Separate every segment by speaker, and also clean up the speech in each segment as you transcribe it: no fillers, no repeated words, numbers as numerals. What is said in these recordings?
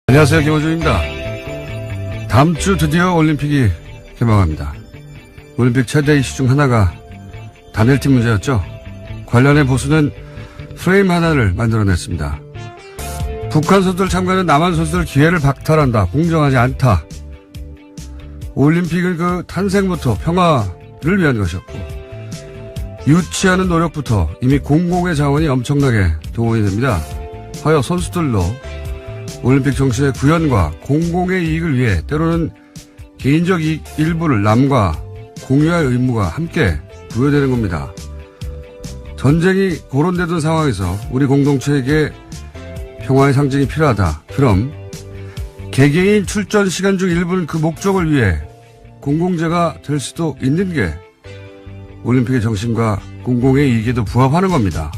Speaker 1: 안녕하세요. 김호준입니다. 다음 주 드디어 올림픽이 개막합니다. 올림픽 최대 이슈 중 하나가 단일팀 문제였죠. 관련해 보수는 프레임 하나를 만들어냈습니다. 북한 선수들 참가는 남한 선수들 기회를 박탈한다. 공정하지 않다. 올림픽은 그 탄생부터 평화를 위한 것이었고 유치하는 노력부터 이미 공공의 자원이 엄청나게 동원이 됩니다. 하여 선수들로 올림픽 정신의 구현과 공공의 이익을 위해 때로는 개인적 이익 일부를 남과 공유할 의무가 함께 부여되는 겁니다. 전쟁이 고론되던 상황에서 우리 공동체에게 평화의 상징이 필요하다. 그럼 개개인 출전 시간 중 일부는 그 목적을 위해 공공재가 될 수도 있는 게 올림픽의 정신과 공공의 이익에도 부합하는 겁니다.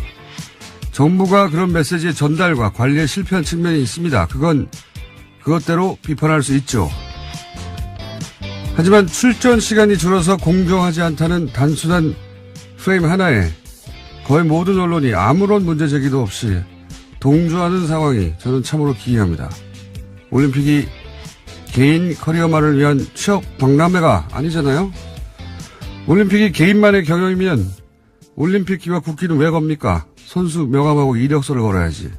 Speaker 1: 정부가 그런 메시지의 전달과 관리에 실패한 측면이 있습니다. 그것대로 비판할 수 있죠. 하지만 출전 시간이 줄어서 공정하지 않다는 단순한 프레임 하나에 거의 모든 언론이 아무런 문제 제기도 없이 동조하는 상황이 저는 참으로 기이합니다. 올림픽이 개인 커리어만을 위한 취업 박람회가 아니잖아요. 올림픽이 개인만의 경영이면 올림픽기와 국기는 왜 겁니까? 선수 명함하고 이력서를 걸어야지.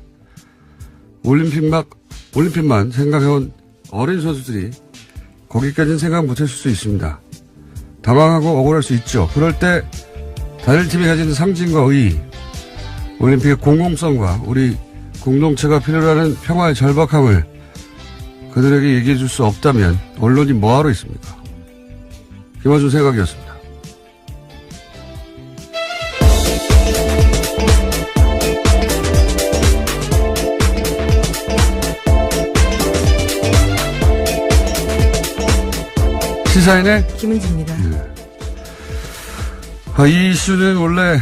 Speaker 1: 올림픽만 생각해온 어린 선수들이 거기까지는 생각 못했을 수 있습니다. 당황하고 억울할 수 있죠. 그럴 때 단일팀이 가지는 상징과 의의, 올림픽의 공공성과 우리 공동체가 필요로 하는 평화의 절박함을 그들에게 얘기해 줄 수 없다면 언론이 뭐하러 있습니까? 김어준 생각이었습니다. 시사인의
Speaker 2: 김은지입니다.
Speaker 1: 네. 이 이슈는 원래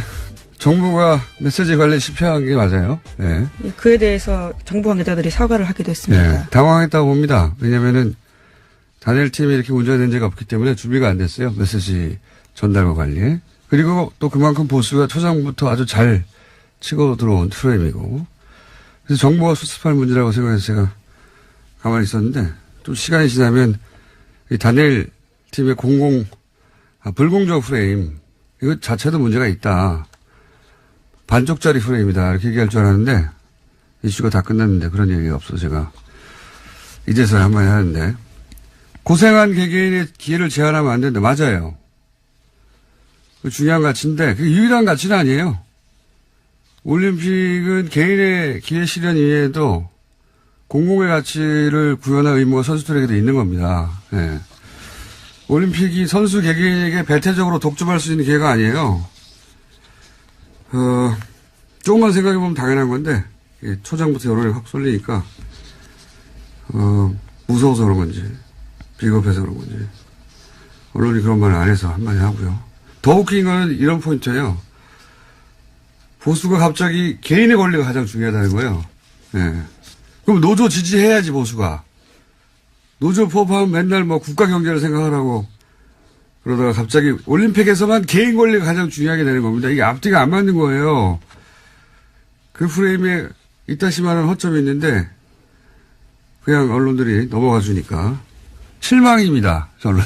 Speaker 1: 정부가 메시지 관리에 실패한 게 맞아요. 네.
Speaker 2: 그에 대해서 정부 관계자들이 사과를 하기도 했습니다.
Speaker 1: 네. 당황했다고 봅니다. 왜냐면은 단일팀이 이렇게 운전된 적이 없기 때문에 준비가 안 됐어요. 메시지 전달과 관리에. 그리고 또 그만큼 보수가 초장부터 아주 잘 치고 들어온 프레임이고. 그래서 정부가 수습할 문제라고 생각해서 제가 가만히 있었는데 좀 시간이 지나면 이 단일팀의 불공정 프레임 이거 자체도 문제가 있다. 반쪽짜리 프레임이다. 이렇게 얘기할 줄 알았는데 이슈가 다 끝났는데 그런 얘기가 없어서 제가 이제서야 한마디 하는데 고생한 개개인의 기회를 제한하면 안 된다. 맞아요. 그 중요한 가치인데 그게 유일한 가치는 아니에요. 올림픽은 개인의 기회 실현 이외에도 공공의 가치를 구현할 의무가 선수들에게도 있는 겁니다. 네. 올림픽이 선수 개개인에게 배타적으로 독점할 수 있는 기회가 아니에요. 조금만 생각해보면 당연한 건데, 초장부터 여론이 확 쏠리니까, 무서워서 그런 건지, 비겁해서 그런 건지, 언론이 그런 말을 안 해서 한마디 하고요. 더 웃긴 거는 이런 포인트예요. 보수가 갑자기 개인의 권리가 가장 중요하다는 거예요. 네. 그럼 노조 지지해야지, 보수가. 노조 포함하면 맨날 뭐 국가 경제를 생각하라고 그러다가 갑자기 올림픽에서만 개인 권리가 가장 중요하게 되는 겁니다. 이게 앞뒤가 안 맞는 거예요. 그 프레임에 이따시만한 허점이 있는데 그냥 언론들이 넘어가 주니까 실망입니다. 저는.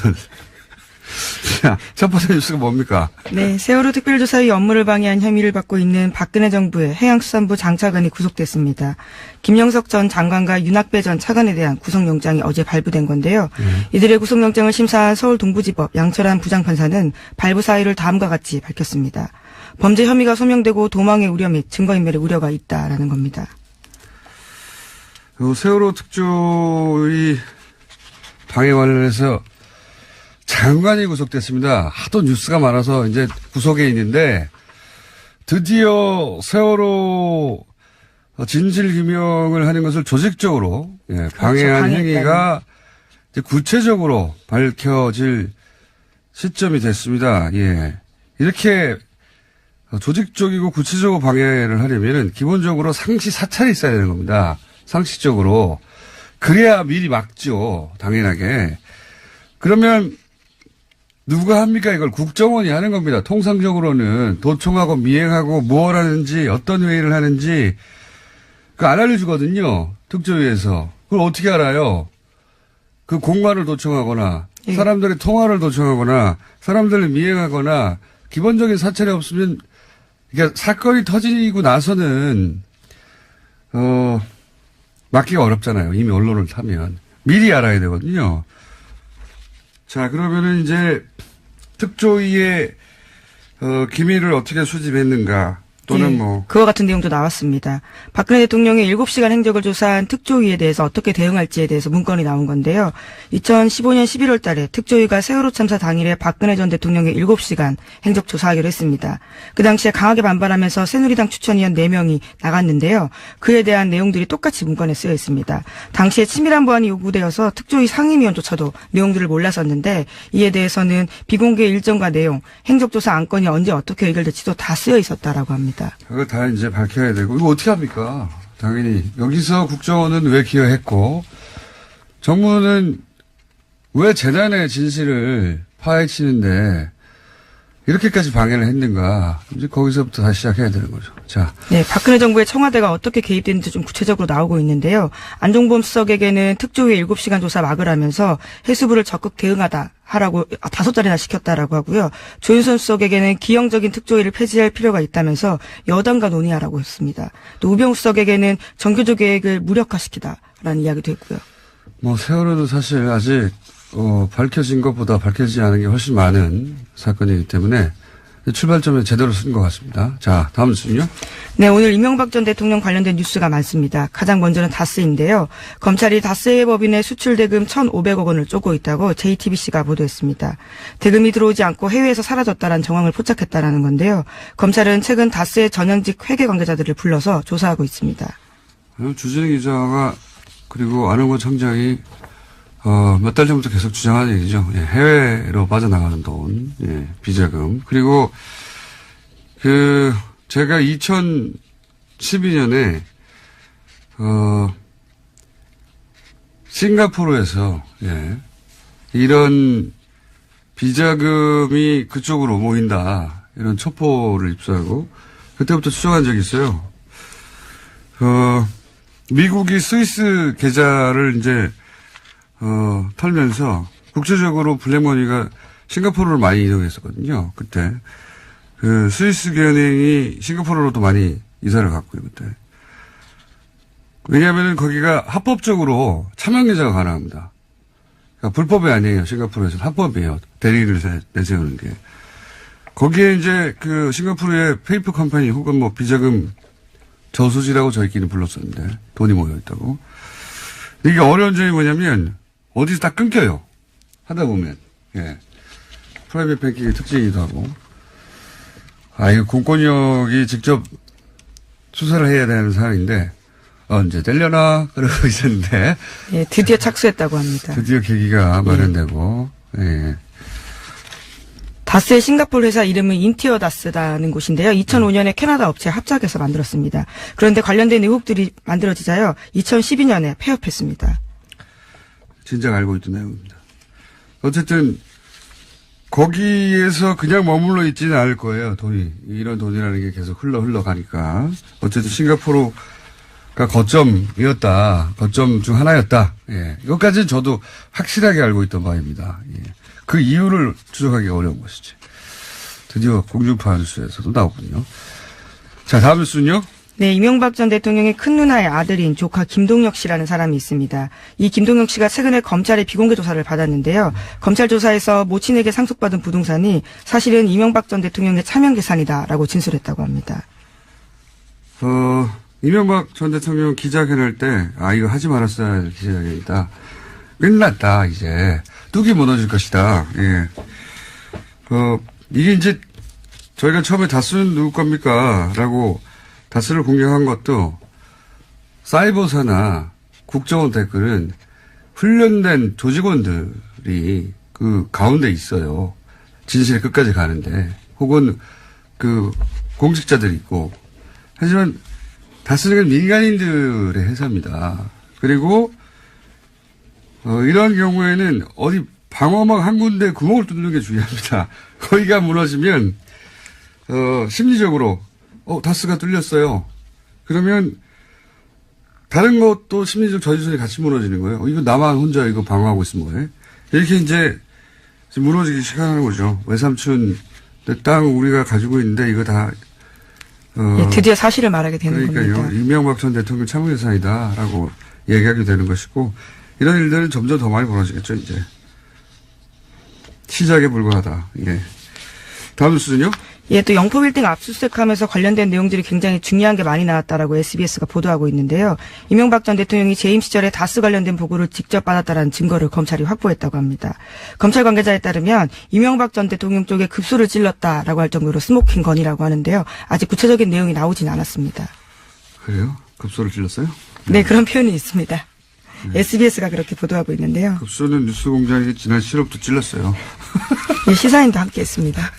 Speaker 1: 자, 첫 번째 뉴스가 뭡니까?
Speaker 2: 네, 세월호 특별조사의 업무를 방해한 혐의를 받고 있는 박근혜 정부의 해양수산부 장차관이 구속됐습니다. 김영석 전 장관과 윤학배 전 차관에 대한 구속영장이 어제 발부된 건데요. 이들의 구속영장을 심사한 서울 동부지법 양철한 부장판사는 발부 사유를 다음과 같이 밝혔습니다. 범죄 혐의가 소명되고 도망의 우려 및 증거인멸의 우려가 있다라는 겁니다.
Speaker 1: 세월호 특조위 방해 관련해서 장관이 구속됐습니다. 하도 뉴스가 많아서 이제 구속에 있는데 드디어 세월호 진실규명을 하는 것을 조직적으로 방해한 행위가 이제 구체적으로 밝혀질 시점이 됐습니다. 예. 이렇게 조직적이고 구체적으로 방해를 하려면은 기본적으로 상시 사찰이 있어야 되는 겁니다. 상식적으로. 그래야 미리 막죠. 당연하게. 그러면 누가 합니까? 이걸 국정원이 하는 겁니다. 통상적으로는 도청하고 미행하고 뭘 하는지 어떤 회의를 하는지 그 안 알려주거든요. 특조위에서. 그걸 어떻게 알아요? 그 공간을 도청하거나
Speaker 2: 예.
Speaker 1: 사람들의 통화를 도청하거나 사람들을 미행하거나 기본적인 사찰이 없으면 그러니까 사건이 터지고 나서는 막기가 어렵잖아요. 이미 언론을 타면 미리 알아야 되거든요. 자, 그러면은 이제 특조위의 기밀을 어떻게 수집했는가 또는
Speaker 2: 예,
Speaker 1: 뭐
Speaker 2: 그와 같은 내용도 나왔습니다. 박근혜 대통령의 7시간 행적을 조사한 특조위에 대해서 어떻게 대응할지에 대해서 문건이 나온 건데요. 2015년 11월 달에 특조위가 세월호 참사 당일에 박근혜 전 대통령의 7시간 행적 조사하기로 했습니다. 그 당시에 강하게 반발하면서 새누리당 추천위원 4명이 나갔는데요. 그에 대한 내용들이 똑같이 문건에 쓰여 있습니다. 당시에 치밀한 보안이 요구되어서 특조위 상임위원조차도 내용들을 몰랐었는데 이에 대해서는 비공개 일정과 내용, 행적조사 안건이 언제 어떻게 의결될지도 다 쓰여 있었다라고 합니다.
Speaker 1: 그거 다 이제 밝혀야 되고 이거 어떻게 합니까? 당연히 여기서 국정원은 왜 기여했고 정부는 왜 재난의 진실을 파헤치는데 이렇게까지 방해를 했는가? 이제 거기서부터 다시 시작해야 되는 거죠. 자,
Speaker 2: 네, 박근혜 정부의 청와대가 어떻게 개입됐는지 좀 구체적으로 나오고 있는데요. 안종범 수석에게는 특조위 7시간 조사 막으라면서 해수부를 적극 하라고 5자리나 시켰다라고 하고요. 조윤선 수석에게는 기형적인 특조위를 폐지할 필요가 있다면서 여당과 논의하라고 했습니다. 또 우병우 수석에게는 정교조 계획을 무력화시키다라는 이야기도 했고요.
Speaker 1: 뭐 세월호도 사실 아직 밝혀진 것보다 밝혀지지 않은 게 훨씬 많은 사건이기 때문에 출발점에 제대로 쓴 것 같습니다. 자, 다음 뉴스는요.
Speaker 2: 네, 오늘 이명박 전 대통령 관련된 뉴스가 많습니다. 가장 먼저는 다스인데요. 검찰이 다스의 법인의 수출 대금 1,500억 원을 쪼고 있다고 JTBC가 보도했습니다. 대금이 들어오지 않고 해외에서 사라졌다라는 정황을 포착했다라는 건데요. 검찰은 최근 다스의 전현직 회계 관계자들을 불러서 조사하고 있습니다.
Speaker 1: 주진우 기자가 그리고 안홍건 청장이 몇 달 전부터 계속 주장하는 얘기죠. 예, 해외로 빠져나가는 돈, 예, 비자금. 그리고 제가 2012년에 싱가포르에서 예, 이런 비자금이 그쪽으로 모인다 이런 첩보를 입수하고 그때부터 추정한 적이 있어요. 미국이 스위스 계좌를 이제 털면서 국제적으로 블랙머니가 싱가포르로 많이 이동했었거든요. 그때. 스위스 은행이 싱가포르로도 많이 이사를 갔고요, 그때. 왜냐하면 거기가 합법적으로 차명계좌가 가능합니다. 그러니까 불법이 아니에요, 싱가포르에서는. 합법이에요. 대리를 내세우는 게. 거기에 이제 싱가포르의 페이퍼 컴퍼니 혹은 뭐 비자금 저수지라고 저희끼리 불렀었는데 돈이 모여있다고. 이게 어려운 점이 뭐냐면 어디서 다 끊겨요. 하다 보면. 예. 프라이빗 뱅킹의 특징이기도 하고. 이거 공권력이 직접 수사를 해야 되는 사안인데 언제 되려나 그러고 있었는데.
Speaker 2: 예, 드디어 착수했다고 합니다.
Speaker 1: 드디어 계기가 마련되고. 예.
Speaker 2: 다스의 싱가포르 회사 이름은 인티어 다스라는 곳인데요. 2005년에 캐나다 업체 합작해서 만들었습니다. 그런데 관련된 의혹들이 만들어지자요. 2012년에 폐업했습니다.
Speaker 1: 진작 알고 있던 내용입니다. 어쨌든 거기에서 그냥 머물러 있지는 않을 거예요. 돈이. 이런 돈이라는 게 계속 흘러가니까. 어쨌든 싱가포르가 거점이었다. 거점 중 하나였다. 예. 이것까지는 저도 확실하게 알고 있던 바입니다. 예. 그 이유를 추적하기가 어려운 것이지. 드디어 공중파 뉴스에서도 나오군요. 자, 다음 뉴스는요.
Speaker 2: 네, 이명박 전 대통령의 큰 누나의 아들인 조카 김동혁 씨라는 사람이 있습니다. 이 김동혁 씨가 최근에 검찰의 비공개 조사를 받았는데요. 검찰 조사에서 모친에게 상속받은 부동산이 사실은 이명박 전 대통령의 차명 재산이다라고 진술했다고 합니다.
Speaker 1: 이명박 전 대통령 기자회견할 때, 이거 하지 말았어야 할 기자회견이다. 끝났다, 이제. 뚝이 무너질 것이다. 예. 이게 이제 저희가 처음에 다스는 누구 겁니까? 라고 다스를 공격한 것도 사이버사나 국정원 댓글은 훈련된 조직원들이 그 가운데 있어요. 진실 끝까지 가는데. 혹은 공직자들이 있고. 하지만 다스는 민간인들의 회사입니다. 그리고 이런 경우에는 어디 방어막 한 군데 구멍을 뚫는 게 중요합니다. 거기가 무너지면 심리적으로 다스가 뚫렸어요. 그러면 다른 것도 심리적 전선이 같이 무너지는 거예요. 이거 나만 혼자 이거 방어하고 있으면 뭐해? 이렇게 이제 무너지기 시작하는 거죠. 외삼촌 땅 우리가 가지고 있는데 이거 다
Speaker 2: 예, 드디어 사실을 말하게 되는
Speaker 1: 그러니까요.
Speaker 2: 겁니다.
Speaker 1: 이명박 전 대통령 참여예산이다라고 얘기하게 되는 것이고 이런 일들은 점점 더 많이 벌어지겠죠. 이제 시작에 불과하다. 예. 다음 뉴스는요?
Speaker 2: 예, 또 영포빌딩 압수수색하면서 관련된 내용들이 굉장히 중요한 게 많이 나왔다라고 SBS가 보도하고 있는데요. 이명박 전 대통령이 재임 시절에 다스 관련된 보고를 직접 받았다라는 증거를 검찰이 확보했다고 합니다. 검찰 관계자에 따르면 이명박 전 대통령 쪽에 급소를 찔렀다라고 할 정도로 스모킹 건이라고 하는데요. 아직 구체적인 내용이 나오진 않았습니다.
Speaker 1: 그래요? 급소를 찔렀어요?
Speaker 2: 네, 그런 표현이 있습니다. SBS가 그렇게 보도하고 있는데요.
Speaker 1: 급소는 뉴스공장이 지난 7월부터 찔렀어요.
Speaker 2: 예, 시사인도 함께 했습니다.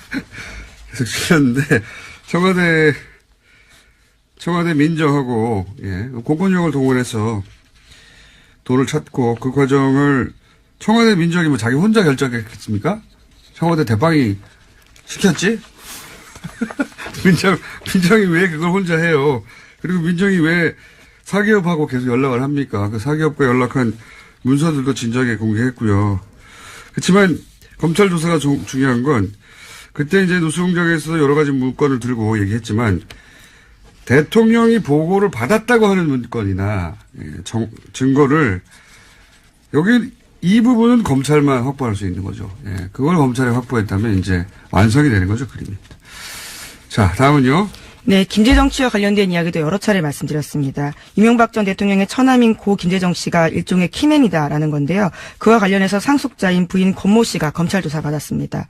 Speaker 1: 계속 찔렀는데 청와대 민정하고 공권력을 동원해서 돈을 찾고 그 과정을 청와대 민정이 뭐 자기 혼자 결정했겠습니까? 청와대 대빵이 시켰지? 민정이 왜 그걸 혼자 해요? 그리고 민정이 왜 사기업하고 계속 연락을 합니까? 그 사기업과 연락한 문서들도 진작에 공개했고요. 그렇지만 검찰 조사가 중요한 건 그때 이제 뉴스공장에서 여러 가지 문건을 들고 얘기했지만 대통령이 보고를 받았다고 하는 문건이나 증거를 여기 이 부분은 검찰만 확보할 수 있는 거죠. 예, 그걸 검찰이 확보했다면 이제 완성이 되는 거죠, 그림이. 자, 다음은요.
Speaker 2: 네, 김재정 씨와 관련된 이야기도 여러 차례 말씀드렸습니다. 이명박 전 대통령의 처남인 고 김재정 씨가 일종의 키맨이다라는 건데요. 그와 관련해서 상속자인 부인 권모 씨가 검찰 조사 받았습니다.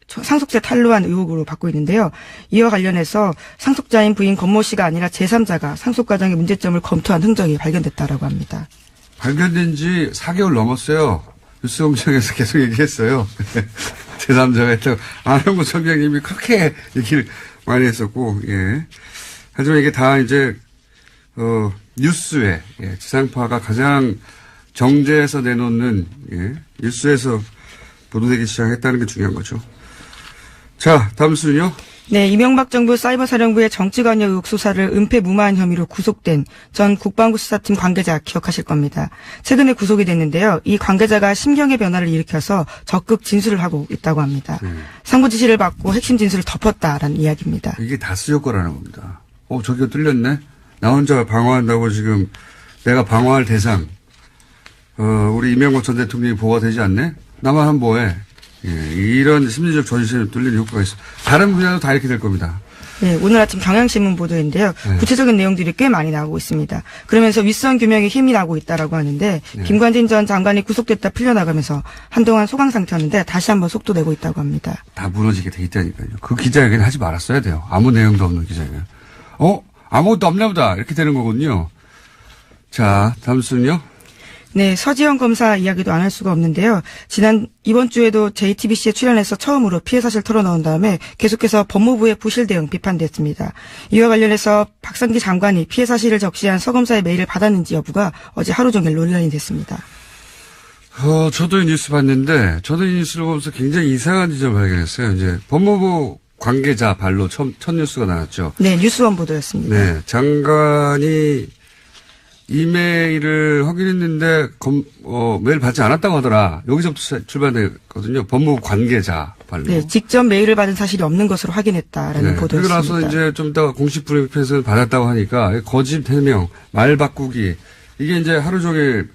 Speaker 2: 상속세 탈루한 의혹으로 받고 있는데요. 이와 관련해서 상속자인 부인 권모 씨가 아니라 제3자가 상속 과정의 문제점을 검토한 흔적이 발견됐다라고 합니다.
Speaker 1: 발견된 지 4개월 넘었어요. 뉴스공장에서 계속 얘기했어요. 제3자가 했다고. 안홍구 총장님이 그렇게 얘기를 많이 했었고, 예. 하지만 이게 다 이제, 뉴스에, 지상파가 가장 정제해서 내놓는, 뉴스에서 보도되기 시작했다는 게 중요한 거죠. 자, 다음 뉴스는요?
Speaker 2: 네, 이명박 정부 사이버사령부의 정치관여 의혹 수사를 은폐무마한 혐의로 구속된 전 국방부 수사팀 관계자 기억하실 겁니다. 최근에 구속이 됐는데요. 이 관계자가 심경의 변화를 일으켜서 적극 진술을 하고 있다고 합니다. 상부 지시를 받고 핵심 진술을 덮었다라는 이야기입니다.
Speaker 1: 이게 다수 효과라는 겁니다. 저기가 뚫렸네? 나 혼자 방어한다고 지금 내가 방어할 대상, 우리 이명박 전 대통령이 보호가 되지 않네? 나만 하면 뭐해? 이런 심리적 전신에 뚫리는 효과가 있어. 다른 분야도 다 이렇게 될 겁니다.
Speaker 2: 네, 오늘 아침 경향신문 보도인데요. 구체적인 내용들이 꽤 많이 나오고 있습니다. 그러면서 윗선 규명에 힘이 나고 있다라고 하는데 김관진 전 장관이 구속됐다 풀려나가면서 한동안 소강 상태였는데 다시 한번 속도 내고 있다고 합니다.
Speaker 1: 다 무너지게 돼 있다니까요. 그 기자회견 하지 말았어야 돼요. 아무 내용도 없는 기자회견. 아무것도 없나 보다. 이렇게 되는 거군요. 자, 다음 순요.
Speaker 2: 네, 서지현 검사 이야기도 안 할 수가 없는데요. 이번 주에도 JTBC에 출연해서 처음으로 피해 사실 털어놓은 다음에 계속해서 법무부의 부실 대응 비판됐습니다. 이와 관련해서 박상기 장관이 피해 사실을 적시한 서 검사의 메일을 받았는지 여부가 어제 하루 종일 논란이 됐습니다.
Speaker 1: 저도 이 뉴스 봤는데, 저도 이 뉴스를 보면서 굉장히 이상한 지점을 발견했어요. 이제 법무부 관계자 발로 첫 뉴스가 나왔죠.
Speaker 2: 네, 뉴스원 보도였습니다.
Speaker 1: 네, 장관이 이메일을 확인했는데 메일 받지 않았다고 하더라. 여기서부터 출발됐거든요. 법무부 관계자 발로.
Speaker 2: 네, 직접 메일을 받은 사실이 없는 것으로 확인했다라는 보도였습니다.
Speaker 1: 그리고 나서 이제 좀 이따가 공식 브리핑에서 받았다고 하니까 거짓 해명, 말 바꾸기 이게 이제 하루 종일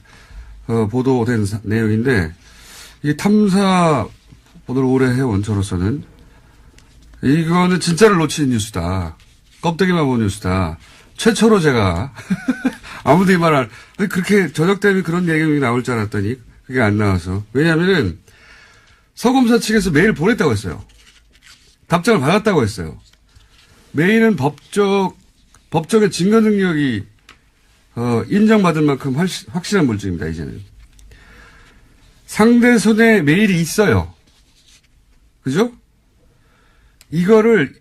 Speaker 1: 보도된 내용인데 이게 탐사 보도를 오래 해온 저로서는 이거는 진짜를 놓친 뉴스다. 껍데기만 본 뉴스다. 최초로 제가 아무도 이 말을 그렇게 저녁 때문에 그런 내용이 나올 줄 알았더니 그게 안 나와서. 왜냐하면은 서검사 측에서 메일 보냈다고 했어요. 답장을 받았다고 했어요. 메일은 법적인 증거 능력이 인정받을 만큼 확실한 물증입니다. 이제는 상대 손에 메일이 있어요. 그죠? 이거를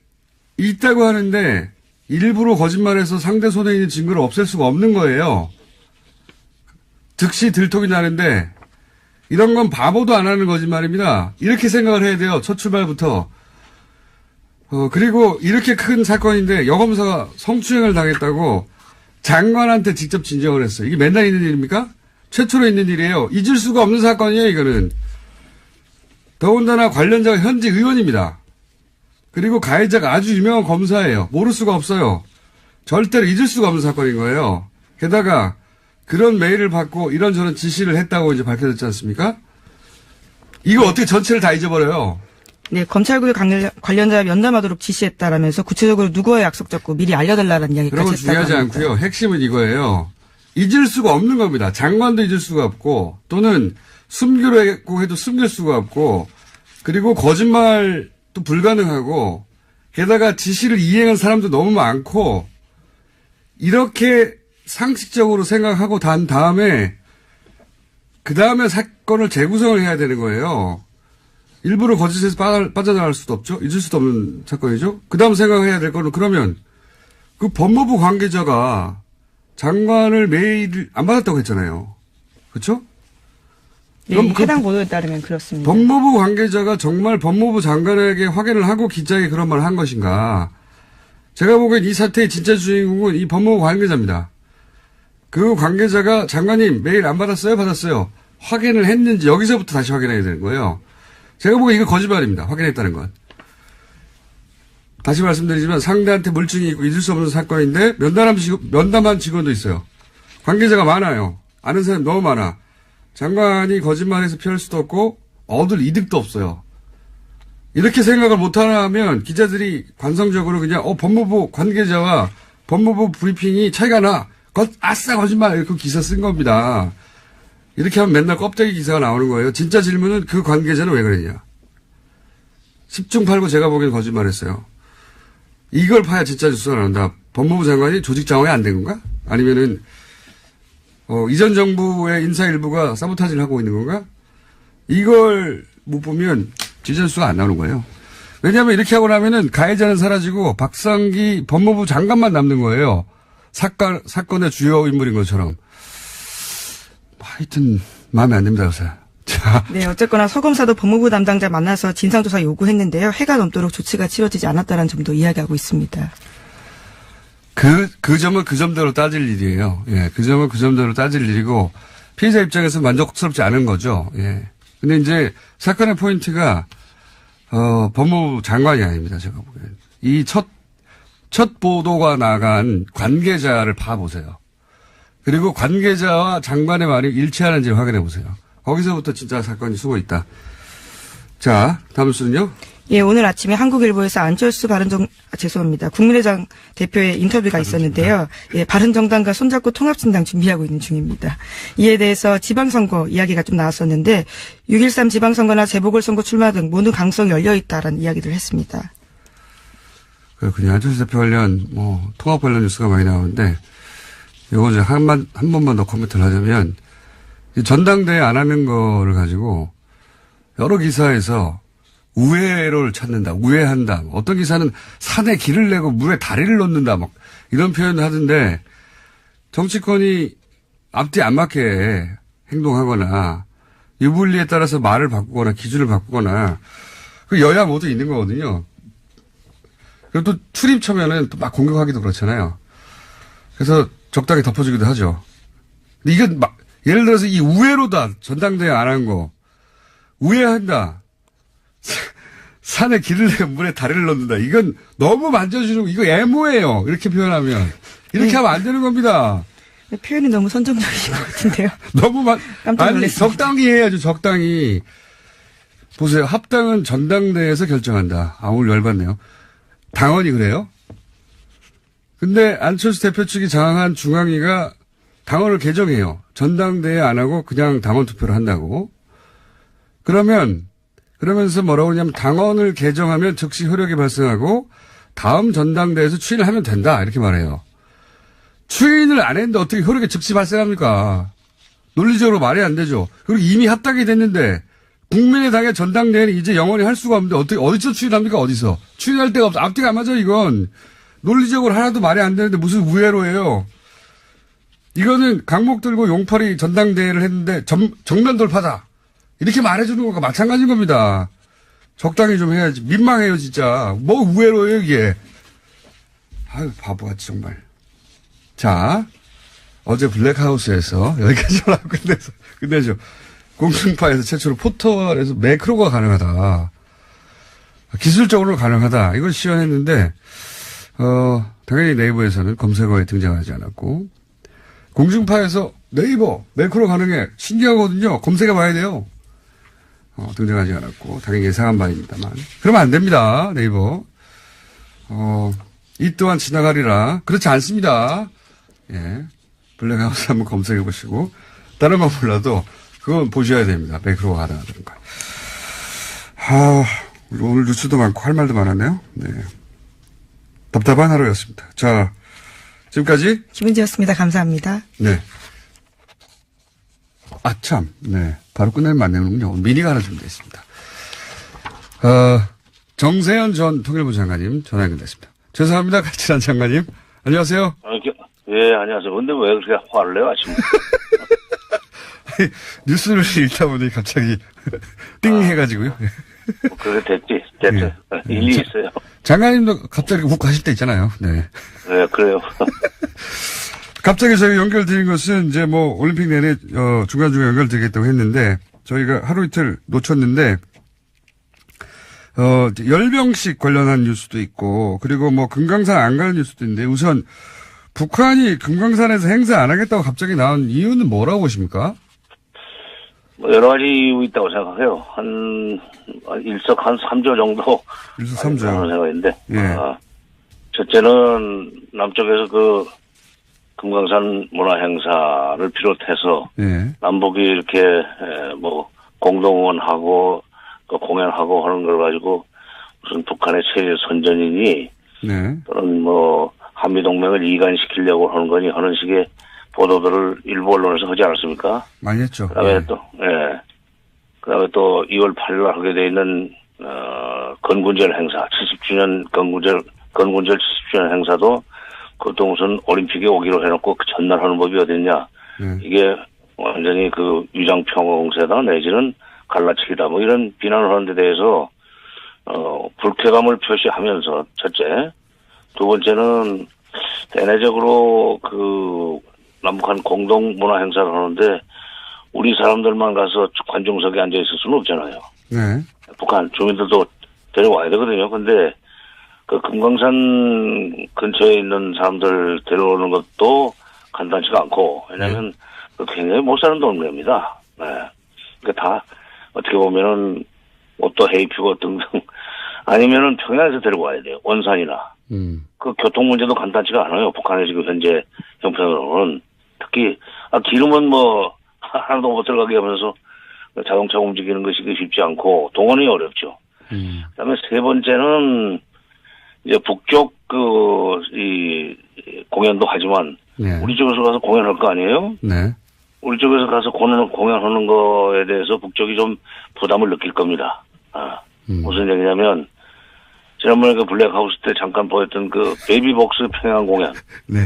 Speaker 1: 있다고 하는데 일부러 거짓말해서 상대 손에 있는 증거를 없앨 수가 없는 거예요. 즉시 들통이 나는데 이런 건 바보도 안 하는 거짓말입니다. 이렇게 생각을 해야 돼요. 첫 출발부터. 그리고 이렇게 큰 사건인데 여검사가 성추행을 당했다고 장관한테 직접 진정을 했어요. 이게 맨날 있는 일입니까? 최초로 있는 일이에요. 잊을 수가 없는 사건이에요, 이거는. 더군다나 관련자가 현직 의원입니다. 그리고 가해자가 아주 유명한 검사예요. 모를 수가 없어요. 절대로 잊을 수가 없는 사건인 거예요. 게다가 그런 메일을 받고 이런저런 지시를 했다고 이제 밝혀졌지 않습니까? 이거 어떻게 전체를 다 잊어버려요?
Speaker 2: 네, 검찰국의 관련자 면담하도록 지시했다라면서 구체적으로 누구와 약속 잡고 미리 알려달라는 이야기까지
Speaker 1: 그런 건
Speaker 2: 했다고
Speaker 1: 중요하지
Speaker 2: 합니다.
Speaker 1: 않고요. 핵심은 이거예요. 잊을 수가 없는 겁니다. 장관도 잊을 수가 없고 또는 숨기려고 해도 숨길 수가 없고 그리고 거짓말도 불가능하고 게다가 지시를 이행한 사람도 너무 많고 이렇게 상식적으로 생각하고 단 다음에 그 다음에 사건을 재구성을 해야 되는 거예요. 일부러 거짓에서 빠져나갈 수도 없죠. 잊을 수도 없는 사건이죠. 그 다음 생각해야 될 거는 그러면 그 법무부 관계자가 장관을 메일을 안 받았다고 했잖아요. 그렇죠?
Speaker 2: 네,
Speaker 1: 그럼
Speaker 2: 해당 보도에 따르면 그렇습니다.
Speaker 1: 법무부 관계자가 정말 법무부 장관에게 확인을 하고 기자에게 그런 말을 한 것인가. 제가 보기엔 이 사태의 진짜 주인공은 이 법무부 관계자입니다. 그 관계자가 장관님 메일 안 받았어요? 받았어요. 확인을 했는지 여기서부터 다시 확인해야 되는 거예요. 제가 보기엔 이거 거짓말입니다. 확인했다는 건. 다시 말씀드리지만 상대한테 물증이 있고 잊을 수 없는 사건인데 면담한 직원도 있어요. 관계자가 많아요. 아는 사람이 너무 많아. 장관이 거짓말해서 피할 수도 없고 얻을 이득도 없어요. 이렇게 생각을 못하면 기자들이 관성적으로 그냥 법무부 관계자와 법무부 브리핑이 차이가 나. 아싸 거짓말 이렇게 기사 쓴 겁니다. 이렇게 하면 맨날 껍데기 기사가 나오는 거예요. 진짜 질문은 그 관계자는 왜 그랬냐. 10중 8구 제가 보기엔 거짓말했어요. 이걸 파야 진짜 뉴스가 나온다. 법무부 장관이 조직 장악이 안 된 건가? 아니면은 이전 정부의 인사 일부가 사보타지를 하고 있는 건가? 이걸 못 보면 진짜 뉴스가 안 나오는 거예요. 왜냐하면 이렇게 하고 나면은 가해자는 사라지고 박상기 법무부 장관만 남는 거예요. 사건의 주요 인물인 것처럼. 하여튼 마음에 안 듭니다, 요새. 자.
Speaker 2: 네, 어쨌거나 서 검사도 법무부 담당자 만나서 진상조사 요구했는데요. 해가 넘도록 조치가 치러지지 않았다는 점도 이야기하고 있습니다.
Speaker 1: 그 점은 그 점대로 따질 일이에요. 예, 그 점은 그 점대로 따질 일이고 피해자 입장에서 만족스럽지 않은 거죠. 예. 근데 이제 사건의 포인트가 법무부 장관이 아닙니다. 제가 보기엔 이 첫 보도가 나간 관계자를 봐보세요. 그리고 관계자와 장관의 말이 일치하는지 확인해 보세요. 거기서부터 진짜 사건이 숨어 있다. 자, 다음 수는요?
Speaker 2: 예, 오늘 아침에 한국일보에서 안철수 국민의당 대표의 인터뷰가 있었는데요. 예, 바른정당과 손잡고 통합신당 준비하고 있는 중입니다. 이에 대해서 지방선거 이야기가 좀 나왔었는데 6.13 지방선거나 재보궐선거 출마 등 모든 가능성이 열려있다라는 이야기를 했습니다.
Speaker 1: 그냥 안철수 대표 관련 통합 관련 뉴스가 많이 나오는데 이거 이제 한 번만 더 코멘트를 하자면 전당대회 안 하는 거를 가지고 여러 기사에서 우회로를 찾는다, 우회한다. 어떤 기사는 산에 길을 내고 물에 다리를 놓는다, 막 이런 표현을 하던데 정치권이 앞뒤 안 맞게 행동하거나 유불리에 따라서 말을 바꾸거나 기준을 바꾸거나 그 여야 모두 있는 거거든요. 그리고 또 출입 처면은 또 막 공격하기도 그렇잖아요. 그래서 적당히 덮어주기도 하죠. 근데 이건 막 예를 들어서 이 우회로다, 전당대회 안 한 거 우회한다. 산에 길을 내고 물에 다리를 넣는다. 이건 너무 만져주는, 이거 애모예요. 이렇게 표현하면. 이렇게 하면 안 되는 겁니다.
Speaker 2: 표현이 너무 선정적이신 것 같은데요.
Speaker 1: 너무
Speaker 2: 깜짝 놀랐습니다.
Speaker 1: 적당히 해야죠, 적당히. 보세요. 합당은 전당대회에서 결정한다. 오늘 열받네요. 당원이 그래요? 근데 안철수 대표 측이 장악한 중앙위가 당원을 개정해요. 전당대회 안 하고 그냥 당원 투표를 한다고. 그러면서 뭐라고 하냐면 당원을 개정하면 즉시 효력이 발생하고 다음 전당대회에서 추인을 하면 된다. 이렇게 말해요. 추인을 안 했는데 어떻게 효력이 즉시 발생합니까? 논리적으로 말이 안 되죠. 그리고 이미 합당이 됐는데 국민의당의 전당대회는 이제 영원히 할 수가 없는데 어디서 추인합니까? 어디서? 추인할 데가 없어. 앞뒤가 안 맞아 이건. 논리적으로 하나도 말이 안 되는데 무슨 우회로예요. 이거는 강목 들고 용팔이 전당대회를 했는데 정면 돌파다. 이렇게 말해주는 것과 마찬가지인 겁니다. 적당히 좀 해야지. 민망해요, 진짜. 뭐 우회로예요, 이게. 아유, 바보같이 정말. 자, 어제 블랙하우스에서 여기까지만 하고 끝내죠. 공중파에서 최초로 포털에서 매크로가 가능하다. 기술적으로 가능하다. 이걸 시연했는데, 당연히 네이버에서는 검색어에 등장하지 않았고, 공중파에서 네이버, 매크로 가능해. 신기하거든요. 검색해 봐야 돼요. 등장하지 않았고, 당연히 예상한 바입니다만. 그러면 안 됩니다. 네이버. 이 또한 지나가리라. 그렇지 않습니다. 예. 블랙하우스 한번 검색해 보시고, 다른 건 몰라도, 그건 보셔야 됩니다. 매크로가 가능하다는 거. 오늘 뉴스도 많고 할 말도 많았네요. 네. 답답한 하루였습니다. 자, 지금까지
Speaker 2: 김은지였습니다. 감사합니다.
Speaker 1: 네. 참. 네. 바로 끝내면 안 되는군요. 미니가 하나 준비되어 있습니다. 정세현 전 통일부 장관님 전화 연결됐습니다. 죄송합니다. 가치란 장관님. 안녕하세요.
Speaker 3: 예, 안녕하세요. 근데 왜 그렇게 화를 내요, 아침부터?
Speaker 1: 뉴스를 읽다 보니 갑자기 띵 해가지고요.
Speaker 3: 그게 됐지.
Speaker 1: 예.
Speaker 3: 일리 있어요.
Speaker 1: 장관님도 갑자기 훅 가실 때 있잖아요. 네.
Speaker 3: 네, 그래요.
Speaker 1: 갑자기 저희 연결드린 것은 이제 뭐 올림픽 내내 중간중간 연결되겠다고 했는데 저희가 하루 이틀 놓쳤는데 열병식 관련한 뉴스도 있고 그리고 뭐 금강산 안 가는 뉴스도 있는데 우선 북한이 금강산에서 행사 안 하겠다고 갑자기 나온 이유는 뭐라고 보십니까?
Speaker 3: 뭐 여러 가지 이유 있다고 생각해요. 일석 한 3조 정도.
Speaker 1: 일석 3조.
Speaker 3: 그런 생각인데.
Speaker 1: 예.
Speaker 3: 첫째는 남쪽에서 그 금강산 문화행사를 비롯해서
Speaker 1: 예.
Speaker 3: 남북이 이렇게 뭐 공동원하고 공연하고 하는 걸 가지고 무슨 북한의 체제 선전이니
Speaker 1: 네.
Speaker 3: 또는 뭐 한미동맹을 이간시키려고 하는 거니 하는 식의 보도들을 일부 언론에서 하지 않았습니까?
Speaker 1: 많이 했죠.
Speaker 3: 그다음에
Speaker 1: 예.
Speaker 3: 그다음에 또 2월 8일 날 하게 돼 있는 건군절 행사 70주년 건군절 70주년 행사도 그것도 무슨 올림픽에 오기로 해놓고 그 전날 하는 법이 어딨냐? 이게 완전히 그 위장평화공세다 내지는 갈라치기다 뭐 이런 비난을 하는 데 대해서 불쾌감을 표시하면서 첫째, 두 번째는 대내적으로 그 남북한 공동 문화 행사를 하는데 우리 사람들만 가서 관중석에 앉아 있을 수는 없잖아요.
Speaker 1: 네.
Speaker 3: 북한 주민들도 데려와야 되거든요. 근데 그 금강산 근처에 있는 사람들 데려오는 것도 간단치가 않고 왜냐하면 굉장히 못 사는 동네입니다. 네. 그러니까 다 어떻게 보면은 옷도 헤입히고 등등 아니면은 평양에서 데리고 와야 돼요. 원산이나. 그 교통 문제도 간단치가 않아요. 북한의 지금 현재 형편으로는. 특히, 기름은 뭐, 하나도 못 들어가게 하면서 자동차 움직이는 것이 쉽지 않고, 동원이 어렵죠. 그 다음에 세 번째는, 이제 북쪽 공연도 하지만,
Speaker 1: 네.
Speaker 3: 우리 쪽에서 가서 공연할 거 아니에요?
Speaker 1: 네.
Speaker 3: 우리 쪽에서 가서 공연하는 거에 대해서 북쪽이 좀 부담을 느낄 겁니다. 무슨 얘기냐면, 지난번에 그 블랙하우스 때 잠깐 보였던 그 베이비복스 평양 공연.
Speaker 1: 네.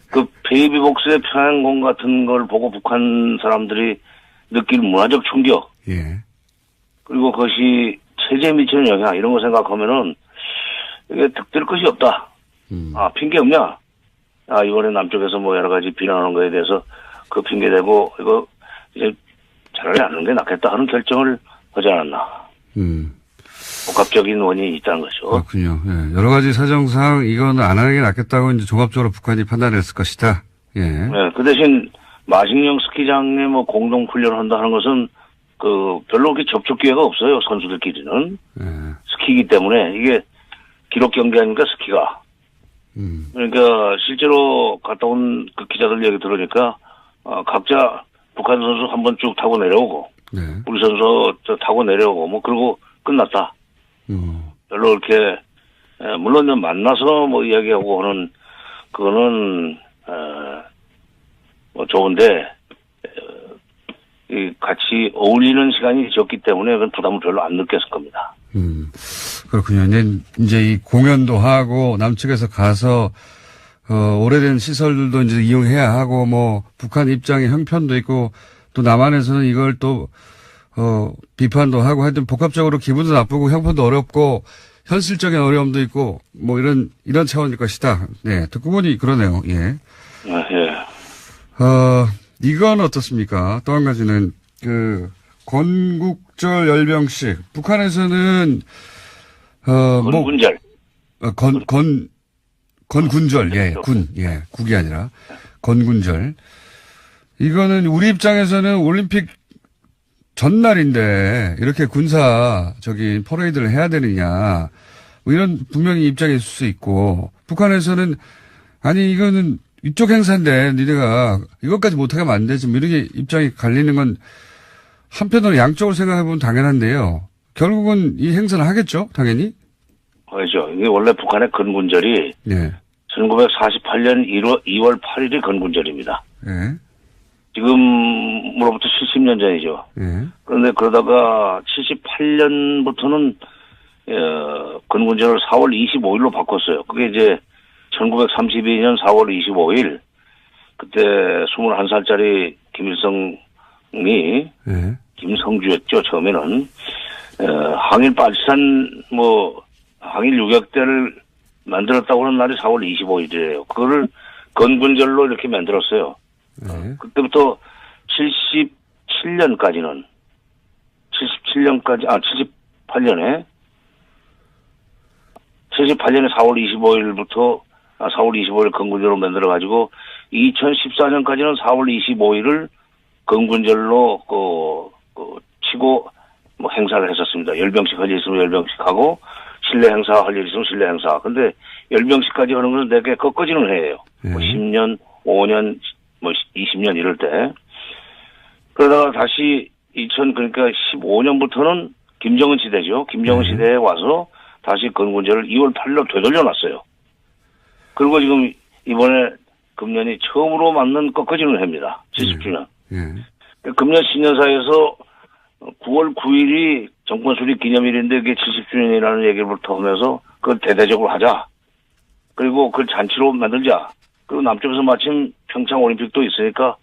Speaker 3: 그 베이비복스의 평양공 같은 걸 보고 북한 사람들이 느낄 문화적 충격.
Speaker 1: 예.
Speaker 3: 그리고 그것이 체제에 미치는 영향, 이런 거 생각하면은 이게 득될 것이 없다. 핑계 없냐? 이번에 남쪽에서 뭐 여러 가지 비난하는 거에 대해서 그 핑계 대고 이거 이제 차라리 안 하는 게 낫겠다 하는 결정을 하지 않았나. 복합적인 원인이 있다는 거죠.
Speaker 1: 그렇군요. 예. 여러 가지 사정상 이건 안 하는 게 낫겠다고 이제 종합적으로 북한이 판단했을 것이다. 예.
Speaker 3: 네, 그 대신 마식령 스키장에 뭐 공동 훈련을 한다 하는 것은 그 별로 그렇게 접촉 기회가 없어요. 선수들끼리는.
Speaker 1: 예.
Speaker 3: 스키이기 때문에 이게 기록 경기 아닙니까 스키가. 그러니까 실제로 갔다 온 그 기자들 얘기 들으니까 각자 북한 선수 한번 쭉 타고 내려오고
Speaker 1: 네.
Speaker 3: 우리 선수 타고 내려오고 뭐 그러고 끝났다. 별로 이렇게 물론 만나서 뭐 이야기하고 하는 그거는 뭐 좋은데 같이 어울리는 시간이 적기 때문에 그건 부담을 별로 안 느꼈을 겁니다.
Speaker 1: 그렇군요. 이제 이 공연도 하고 남측에서 가서 오래된 시설들도 이제 이용해야 하고 뭐 북한 입장의 형편도 있고 또 남한에서는 이걸 또 비판도 하고 하여튼 복합적으로 기분도 나쁘고 형편도 어렵고 현실적인 어려움도 있고 뭐 이런 차원일 것이다. 네. 듣고 보니 그러네요. 예.
Speaker 3: 예.
Speaker 1: 이건 어떻습니까? 또 한 가지는, 건국절 열병식. 북한에서는,
Speaker 3: 건군절.
Speaker 1: 건군절, 예, 국이 아니라. 건군절. 이거는 우리 입장에서는 올림픽 전날인데, 이렇게 퍼레이드를 해야 되느냐. 뭐 이런 분명히 입장이 있을 수 있고, 북한에서는, 아니, 이거는 이쪽 행사인데, 니네가 이것까지 못하게 하면 안 되지. 뭐 이런 게 입장이 갈리는 건, 한편으로 양쪽으로 생각해보면 당연한데요. 결국은 이 행사를 하겠죠? 당연히?
Speaker 3: 그렇죠. 이게 원래 북한의 건군절이,
Speaker 1: 예.
Speaker 3: 1948년 2월 8일이 건군절입니다.
Speaker 1: 예.
Speaker 3: 지금으로부터 70년 전이죠.
Speaker 1: 예.
Speaker 3: 그런데 그러다가 78년부터는 건군절을 4월 25일로 바꿨어요. 그게 이제 1932년 4월 25일 그때 21살짜리 김일성이
Speaker 1: 예.
Speaker 3: 김성주였죠. 처음에는 항일 파티산 항일 유격대를 만들었다고 하는 날이 4월 25일이에요. 그거를 건군절로 이렇게 만들었어요.
Speaker 1: 네.
Speaker 3: 그때부터 78년에 4월 25일부터 4월 25일 건군절로 만들어가지고 2014년까지는 4월 25일을 건군절로 치고 행사를 했었습니다. 열병식 할 일 있으면 열병식 하고 실내 행사 할 일 있으면 실내 행사. 근데 열병식까지 하는 건 되게 꺾어지는 해예요. 10년, 5년, 20년 이럴 때. 그러다가 다시 그러니까 15년부터는 김정은 시대죠. 김정은 시대에 와서 다시 건군절을 2월 8일로 되돌려놨어요. 그리고 지금 이번에 금년이 처음으로 맞는 꺾어지는 해입니다. 70주년. 금년 신년사에서 9월 9일이 정권 수립 기념일인데 그게 70주년이라는 얘기부터 하면서 그걸 대대적으로 하자. 그리고 그걸 잔치로 만들자. 그리고 남쪽에서 마침 평창 올림픽도 있으니까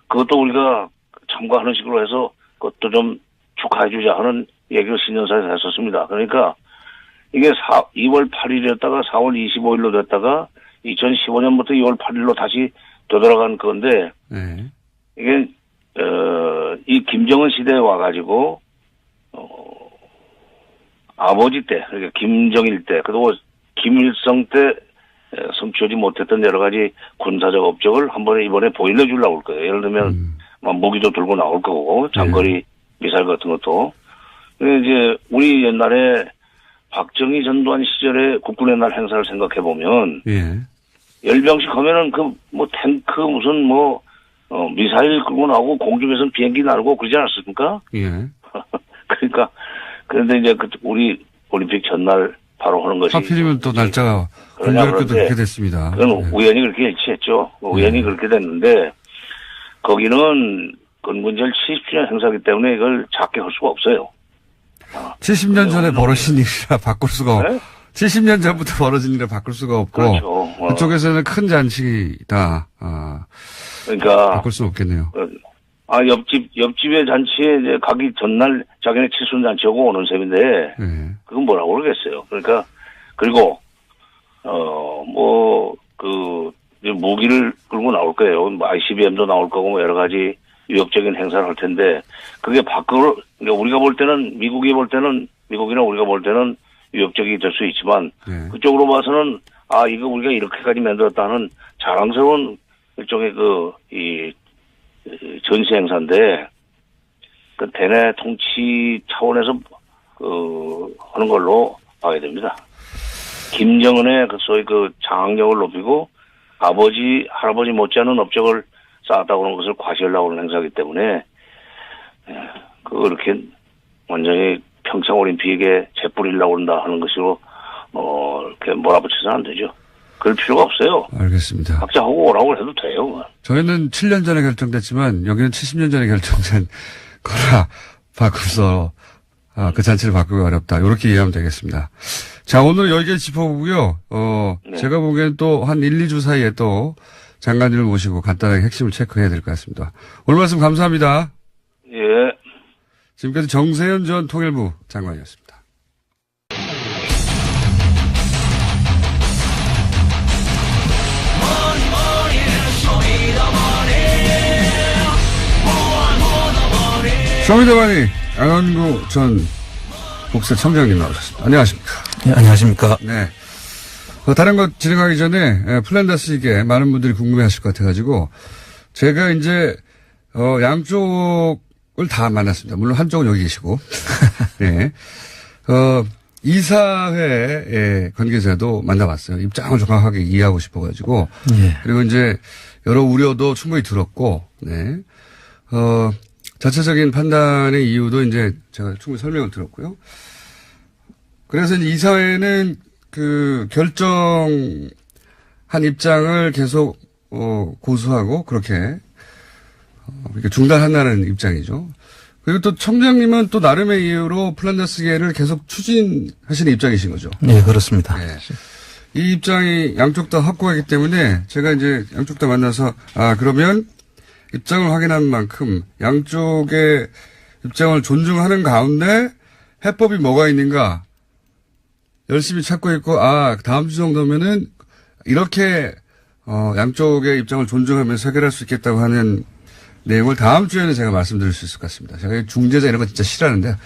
Speaker 3: 그것도 우리가 참가하는 식으로 해서 그것도 좀 축하해주자 하는 얘기를 신년사에서 했었습니다. 그러니까 이게 2월 8일이었다가 4월 25일로 됐다가 2015년부터 2월 8일로 다시 되돌아간 건데 이게 이 김정은 시대에 와가지고 아버지 때 그러니까 김정일 때 그리고 김일성 때 성취하지 못했던 여러 가지 군사적 업적을 한 번에 이번에 보일러 주려고 할 거예요. 예를 들면 무기도 들고 나올 거고 장거리 미사일 같은 것도. 근데 이제 우리 옛날에 박정희 전두환 시절에 국군의 날 행사를 생각해 보면 열병식 하면은 탱크 무슨 미사일 끌고 나오고 공중에서는 비행기 날고 그러지 않았습니까? 그러니까 그런데 이제 우리 올림픽 전날 바로 하는 것이
Speaker 1: 하필이면 또 날짜가 공교롭게도 그렇게 됐습니다.
Speaker 3: 그건 우연히 그렇게 일치했죠. 우연히 그렇게 됐는데 거기는 건군절 70주년 행사기 때문에 이걸 작게 할 수가 없어요.
Speaker 1: 70년 전에 벌어진 일이라 바꿀 수가 없고 70년 전부터 벌어진 일이라 바꿀 수가 없고
Speaker 3: 그렇죠.
Speaker 1: 그쪽에서는 큰 잔치다.
Speaker 3: 그러니까
Speaker 1: 바꿀 수 없겠네요.
Speaker 3: 옆집의 잔치에 이제 가기 전날 자기네 칠순 잔치하고 오는 셈인데 그건 뭐라고 그러겠어요. 그러니까 그리고 무기를 끌고 나올 거예요. ICBM도 나올 거고 여러 가지 위협적인 행사를 할 텐데 그게 밖으로 그러니까 우리가 볼 때는 미국이나 우리가 볼 때는 위협적이 될 수 있지만 그쪽으로 봐서는 이거 우리가 이렇게까지 만들었다는 자랑스러운 일종의 이 전시 행사인데 그 대내 통치 차원에서 하는 걸로 봐야 됩니다. 김정은의 소위 장악력을 높이고 아버지 할아버지 못지않은 업적을 쌓았다고 하는 것을 과시하려고 하는 행사이기 때문에 그렇게 완전히 평창 올림픽에 재뿌리려고 한다 하는 것으로 이렇게 몰아붙여서는 안 되죠. 그럴 필요가 없어요.
Speaker 1: 알겠습니다.
Speaker 3: 각자 하고 오라고 해도 돼요.
Speaker 1: 저희는 7년 전에 결정됐지만 여기는 70년 전에 결정된 거라 바꿔서 그 잔치를 바꾸기 어렵다. 이렇게 이해하면 되겠습니다. 자, 오늘 여기까지 짚어보고요. 제가 보기엔 또 한 1, 2주 사이에 또 장관님을 모시고 간단하게 핵심을 체크해야 될 것 같습니다. 오늘 말씀 감사합니다.
Speaker 3: 예.
Speaker 1: 지금까지 정세현 전 통일부 장관이었습니다. 쇼미더머니 안원구 전 국세청장님 나오셨습니다. 안녕하십니까.
Speaker 4: 네, 안녕하십니까.
Speaker 1: 네. 다른 것 진행하기 전에 플란다스에게 많은 분들이 궁금해하실 것 같아가지고 제가 이제 양쪽을 다 만났습니다. 물론 한쪽은 여기 계시고, 네. 이사회 관계자도 만나봤어요. 입장을 정확하게 이해하고 싶어가지고,
Speaker 4: 예.
Speaker 1: 그리고 이제 여러 우려도 충분히 들었고, 네. 자체적인 판단의 이유도 이제 제가 충분히 설명을 들었고요. 그래서 이제 이사회는 그 결정한 입장을 계속 고수하고 그렇게 이렇게 중단한다는 입장이죠. 그리고 또 청장님은 또 나름의 이유로 플란다스계를 계속 추진하시는 입장이신 거죠.
Speaker 4: 네, 그렇습니다.
Speaker 1: 네. 이 입장이 양쪽 다 확고하기 때문에 제가 이제 양쪽 다 만나서 그러면 입장을 확인한 만큼 양쪽의 입장을 존중하는 가운데 해법이 뭐가 있는가 열심히 찾고 있고 다음 주 정도면은 이렇게 양쪽의 입장을 존중하면서 해결할 수 있겠다고 하는 내용을 다음 주에는 제가 말씀드릴 수 있을 것 같습니다. 제가 중재자 이런 거 진짜 싫어하는데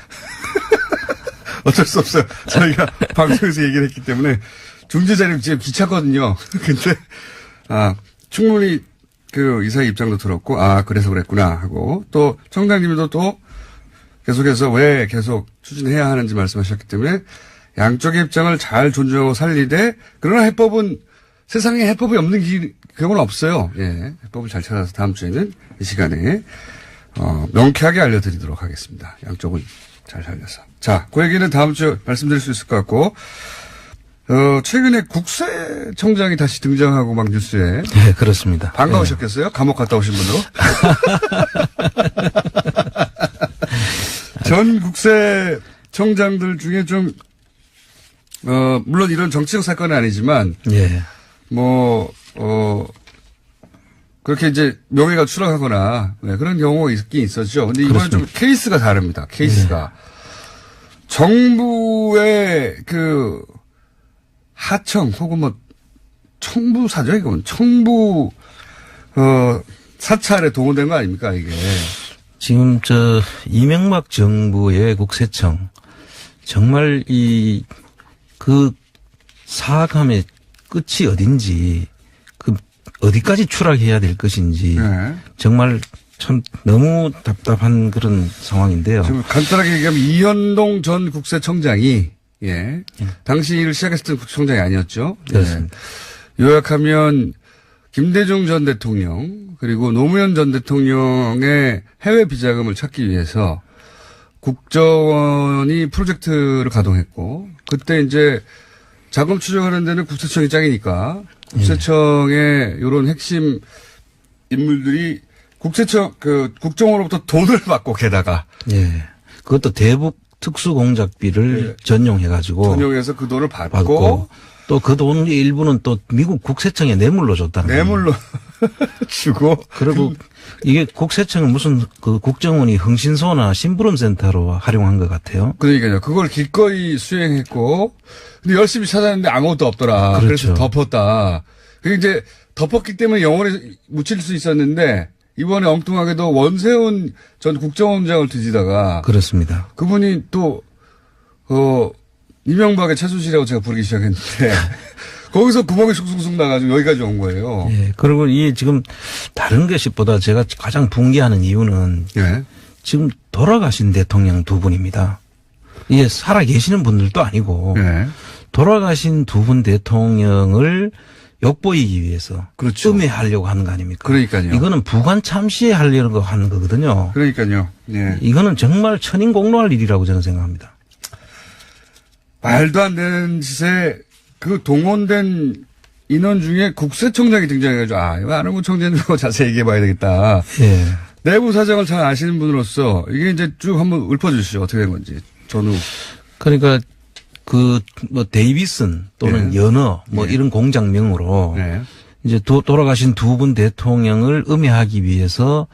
Speaker 1: 어쩔 수 없어요. 저희가 방송에서 얘기를 했기 때문에 중재자는 지금 귀찮거든요. 근데 충분히 그 이사의 입장도 들었고 그래서 그랬구나 하고 또 청장님도 또 계속해서 왜 계속 추진해야 하는지 말씀하셨기 때문에 양쪽의 입장을 잘 존중하고 살리되 그러나 해법은 세상에 해법이 없는 경우는 없어요. 예, 해법을 잘 찾아서 다음 주에는 이 시간에 명쾌하게 알려드리도록 하겠습니다. 양쪽을 잘 살려서. 자, 그 얘기는 다음 주에 말씀드릴 수 있을 것 같고 최근에 국세청장이 다시 등장하고 막 뉴스에.
Speaker 4: 네, 그렇습니다.
Speaker 1: 반가우셨겠어요? 네. 감옥 갔다 오신 분으로. 전 국세청장들 중에 좀 물론 이런 정치적 사건은 아니지만.
Speaker 4: 예.
Speaker 1: 그렇게 이제 명예가 추락하거나 그런 경우가 있긴 있었죠. 근데 이번엔 좀 케이스가 다릅니다. 케이스가. 네. 정부의 그 하청 혹은 청부사죠. 이건 청부 사찰에 동원된 거 아닙니까 이게.
Speaker 4: 지금 이명박 정부의 국세청 정말 그 사악함의 끝이 어딘지 어디까지 추락해야 될 것인지 네. 정말 참 너무 답답한 그런 상황인데요.
Speaker 1: 지금 간단하게 얘기하면 이현동 전 국세청장이 당시 일을 시작했을 때 국세청장이 아니었죠.
Speaker 4: 그렇습니다.
Speaker 1: 요약하면 김대중 전 대통령 그리고 노무현 전 대통령의 해외 비자금을 찾기 위해서 국정원이 프로젝트를 가동했고 그때 이제 자금 추적하는 데는 국세청이 짱이니까 국세청의 이런 핵심 인물들이 국정원으로부터 돈을 받고 게다가.
Speaker 4: 예. 그것도 대북 특수공작비를 전용해서 그 돈을 받고 또 그 돈 일부는 또 미국 국세청에 뇌물로 줬다는
Speaker 1: 뇌물로 주고.
Speaker 4: 그리고 이게 국세청은 무슨 그 국정원이 흥신소나 심부름센터로 활용한 것 같아요.
Speaker 1: 그러니까요. 그걸 기꺼이 수행했고 근데 열심히 찾았는데 아무것도 없더라.
Speaker 4: 그렇죠.
Speaker 1: 그래서 덮었다. 그게 이제 덮었기 때문에 영원히 묻힐 수 있었는데 이번에 엉뚱하게도 원세훈 전 국정원장을 뒤지다가
Speaker 4: 그렇습니다.
Speaker 1: 그분이 또 이명박의 최순실이라고 제가 부르기 시작했는데 거기서 구멍이 쑥쑥쑥 나가지고 여기까지 온 거예요.
Speaker 4: 예. 그리고 이 지금 다른 것보다 제가 가장 붕괴하는 이유는 지금 돌아가신 대통령 두 분입니다. 이게 살아 계시는 분들도 아니고 돌아가신 두 분 대통령을 욕보이기 위해서
Speaker 1: 그렇죠.
Speaker 4: 음해하려고 하는 거 아닙니까?
Speaker 1: 그러니까요.
Speaker 4: 이거는 부관 참시에 하려고 하는 거거든요.
Speaker 1: 그러니까요. 예.
Speaker 4: 이거는 정말 천인공노할 일이라고 저는 생각합니다.
Speaker 1: 말도 안 되는 짓에 그 동원된 인원 중에 국세청장이 등장해가지고 이거 안원구 청장님하고 자세히 얘기해봐야 되겠다.
Speaker 4: 예.
Speaker 1: 내부 사정을 잘 아시는 분으로서 이게 이제 쭉 한번 읊어주시죠. 어떻게 된 건지. 전후.
Speaker 4: 그러니까 데이비슨 또는 연어 이런 공장명으로 이제 돌아가신 두 분 대통령을 음해하기 위해서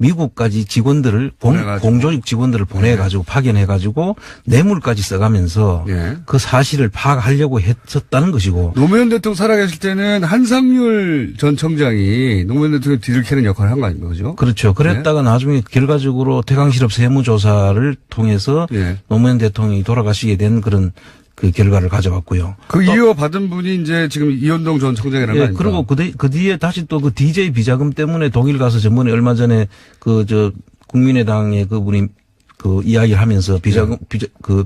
Speaker 4: 미국까지 직원들을 공조직 직원들을 보내가지고 파견해가지고 뇌물까지 써가면서
Speaker 1: 예.
Speaker 4: 그 사실을 파악하려고 했었다는 것이고.
Speaker 1: 노무현 대통령 살아계실 때는 한상률 전 청장이 노무현 대통령 뒤를 캐는 역할을 한 거 아닙니까? 그죠?
Speaker 4: 그렇죠. 그랬다가 나중에 결과적으로 태강실업 세무조사를 통해서
Speaker 1: 예.
Speaker 4: 노무현 대통령이 돌아가시게 된 그런 그 결과를 가져왔고요.
Speaker 1: 그 이어받은 분이 이제 지금 이현동 전 청장이라는 거
Speaker 4: 예,
Speaker 1: 아닙니까?
Speaker 4: 그리고 그 뒤에 다시 또 그 DJ 비자금 때문에 독일 가서 전번에 얼마 전에 국민의당의 그분이 그 이야기를 하면서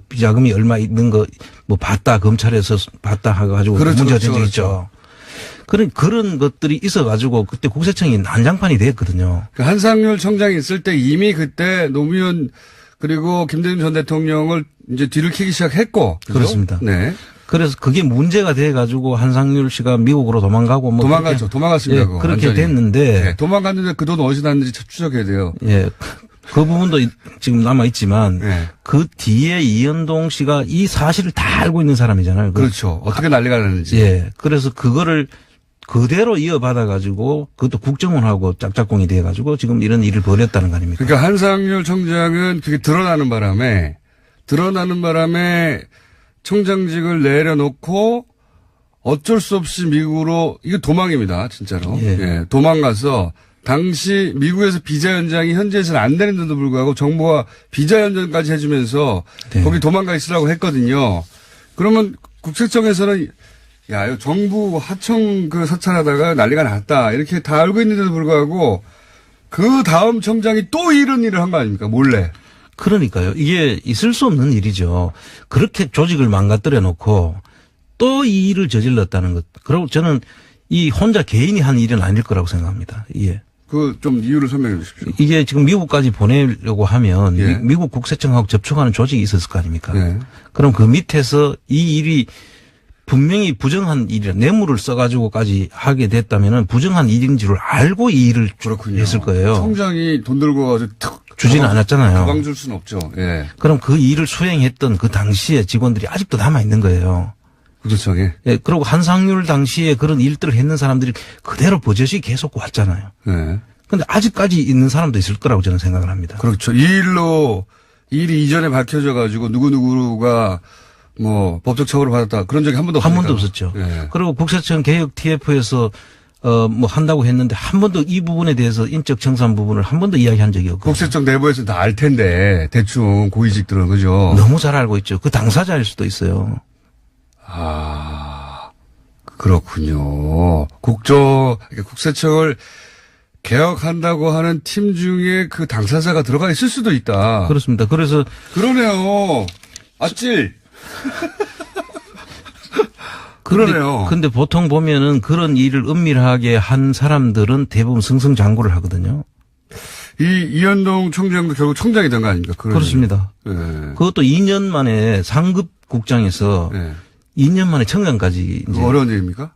Speaker 4: 비자금이 얼마 있는 거 뭐 봤다, 검찰에서 봤다 해가지고
Speaker 1: 그렇죠,
Speaker 4: 문제가
Speaker 1: 그렇죠,
Speaker 4: 된 적 있죠. 그런 것들이 있어가지고 그때 국세청이 난장판이 됐거든요.
Speaker 1: 그 한상률 청장이 있을 때 이미 그때 노무현 그리고 김대중 전 대통령을 이제 뒤를 캐기 시작했고. 그죠?
Speaker 4: 그렇습니다.
Speaker 1: 네.
Speaker 4: 그래서 그게 문제가 돼가지고 한상률 씨가 미국으로 도망가고 뭐
Speaker 1: 도망갔죠. 도망갔습니다.
Speaker 4: 예,
Speaker 1: 그거
Speaker 4: 그렇게
Speaker 1: 완전히.
Speaker 4: 됐는데.
Speaker 1: 네, 도망갔는데 그 돈 어디서 났는지 추적해야 돼요.
Speaker 4: 예. 그 부분도 지금 남아있지만
Speaker 1: 네.
Speaker 4: 그 뒤에 이현동 씨가 이 사실을 다 알고 있는 사람이잖아요.
Speaker 1: 그렇죠. 어떻게 난리가 났는지.
Speaker 4: 예. 그래서 그거를 그대로 이어받아가지고 그것도 국정원하고 짝짝꿍이 돼가지고 지금 이런 일을 벌였다는 거 아닙니까?
Speaker 1: 그러니까 한상률 청장은 그게 드러나는 바람에 청장직을 내려놓고 어쩔 수 없이 미국으로 이거 도망입니다. 진짜로.
Speaker 4: 예.
Speaker 1: 예. 도망가서 당시 미국에서 비자 연장이 현지에서는 안 되는데도 불구하고 정부가 비자 연장까지 해주면서
Speaker 4: 네.
Speaker 1: 거기 도망가 있으라고 했거든요. 그러면 국세청에서는 야, 이거 정부 하청 사찰하다가 난리가 났다. 이렇게 다 알고 있는데도 불구하고 그 다음 청장이 또 이런 일을 한 거 아닙니까? 몰래.
Speaker 4: 그러니까요. 이게 있을 수 없는 일이죠. 그렇게 조직을 망가뜨려 놓고 또 이 일을 저질렀다는 것. 그리고 저는 이 혼자 개인이 한 일은 아닐 거라고 생각합니다. 예.
Speaker 1: 좀 이유를 설명해 주십시오.
Speaker 4: 이게 지금 미국까지 보내려고 하면
Speaker 1: 예.
Speaker 4: 미국 국세청하고 접촉하는 조직이 있었을 거 아닙니까?
Speaker 1: 예.
Speaker 4: 그럼 그 밑에서 이 일이 분명히 부정한 일이라 뇌물을 써가지고까지 하게 됐다면은 부정한 일인 줄을 알고 이 일을
Speaker 1: 그렇군요.
Speaker 4: 했을 거예요.
Speaker 1: 청장이 돈 들고 가서
Speaker 4: 주지는 않았잖아요.
Speaker 1: 가방 줄 수는 없죠. 예.
Speaker 4: 그럼 그 일을 수행했던 그 당시에 직원들이 아직도 남아 있는 거예요.
Speaker 1: 국세청에.
Speaker 4: 예, 그리고 한상률 당시에 그런 일들을 했는 사람들이 그대로 버젓이 계속 왔잖아요.
Speaker 1: 예.
Speaker 4: 근데 아직까지 있는 사람도 있을 거라고 저는 생각을 합니다.
Speaker 1: 그렇죠. 이 일이 이전에 밝혀져 가지고 누구누구가 뭐 법적 처벌을 받았다. 그런 적이 한 번도 없으니까.
Speaker 4: 한 번도 없었죠.
Speaker 1: 예.
Speaker 4: 그리고 국세청 개혁 TF에서 뭐 한다고 했는데 한 번도 이 부분에 대해서 인적 청산 부분을 한 번도 이야기한 적이 없고.
Speaker 1: 국세청 내부에서 다 알 텐데 대충 고위직들은 그죠.
Speaker 4: 너무 잘 알고 있죠. 그 당사자일 수도 있어요.
Speaker 1: 아, 그렇군요. 국세청을 개혁한다고 하는 팀 중에 그 당사자가 들어가 있을 수도 있다.
Speaker 4: 그렇습니다. 그래서
Speaker 1: 그러네요. 아찔. 그러네요.
Speaker 4: 근데 보통 보면은 그런 일을 은밀하게 한 사람들은 대부분 승승장구를 하거든요.
Speaker 1: 이현동 청장도 결국 청장이 된 거 아닙니까?
Speaker 4: 그렇습니다.
Speaker 1: 예.
Speaker 4: 그것도 2년 만에 상급 국장에서
Speaker 1: 예.
Speaker 4: 2년 만에 청장까지 이제
Speaker 1: 어려운 일입니까?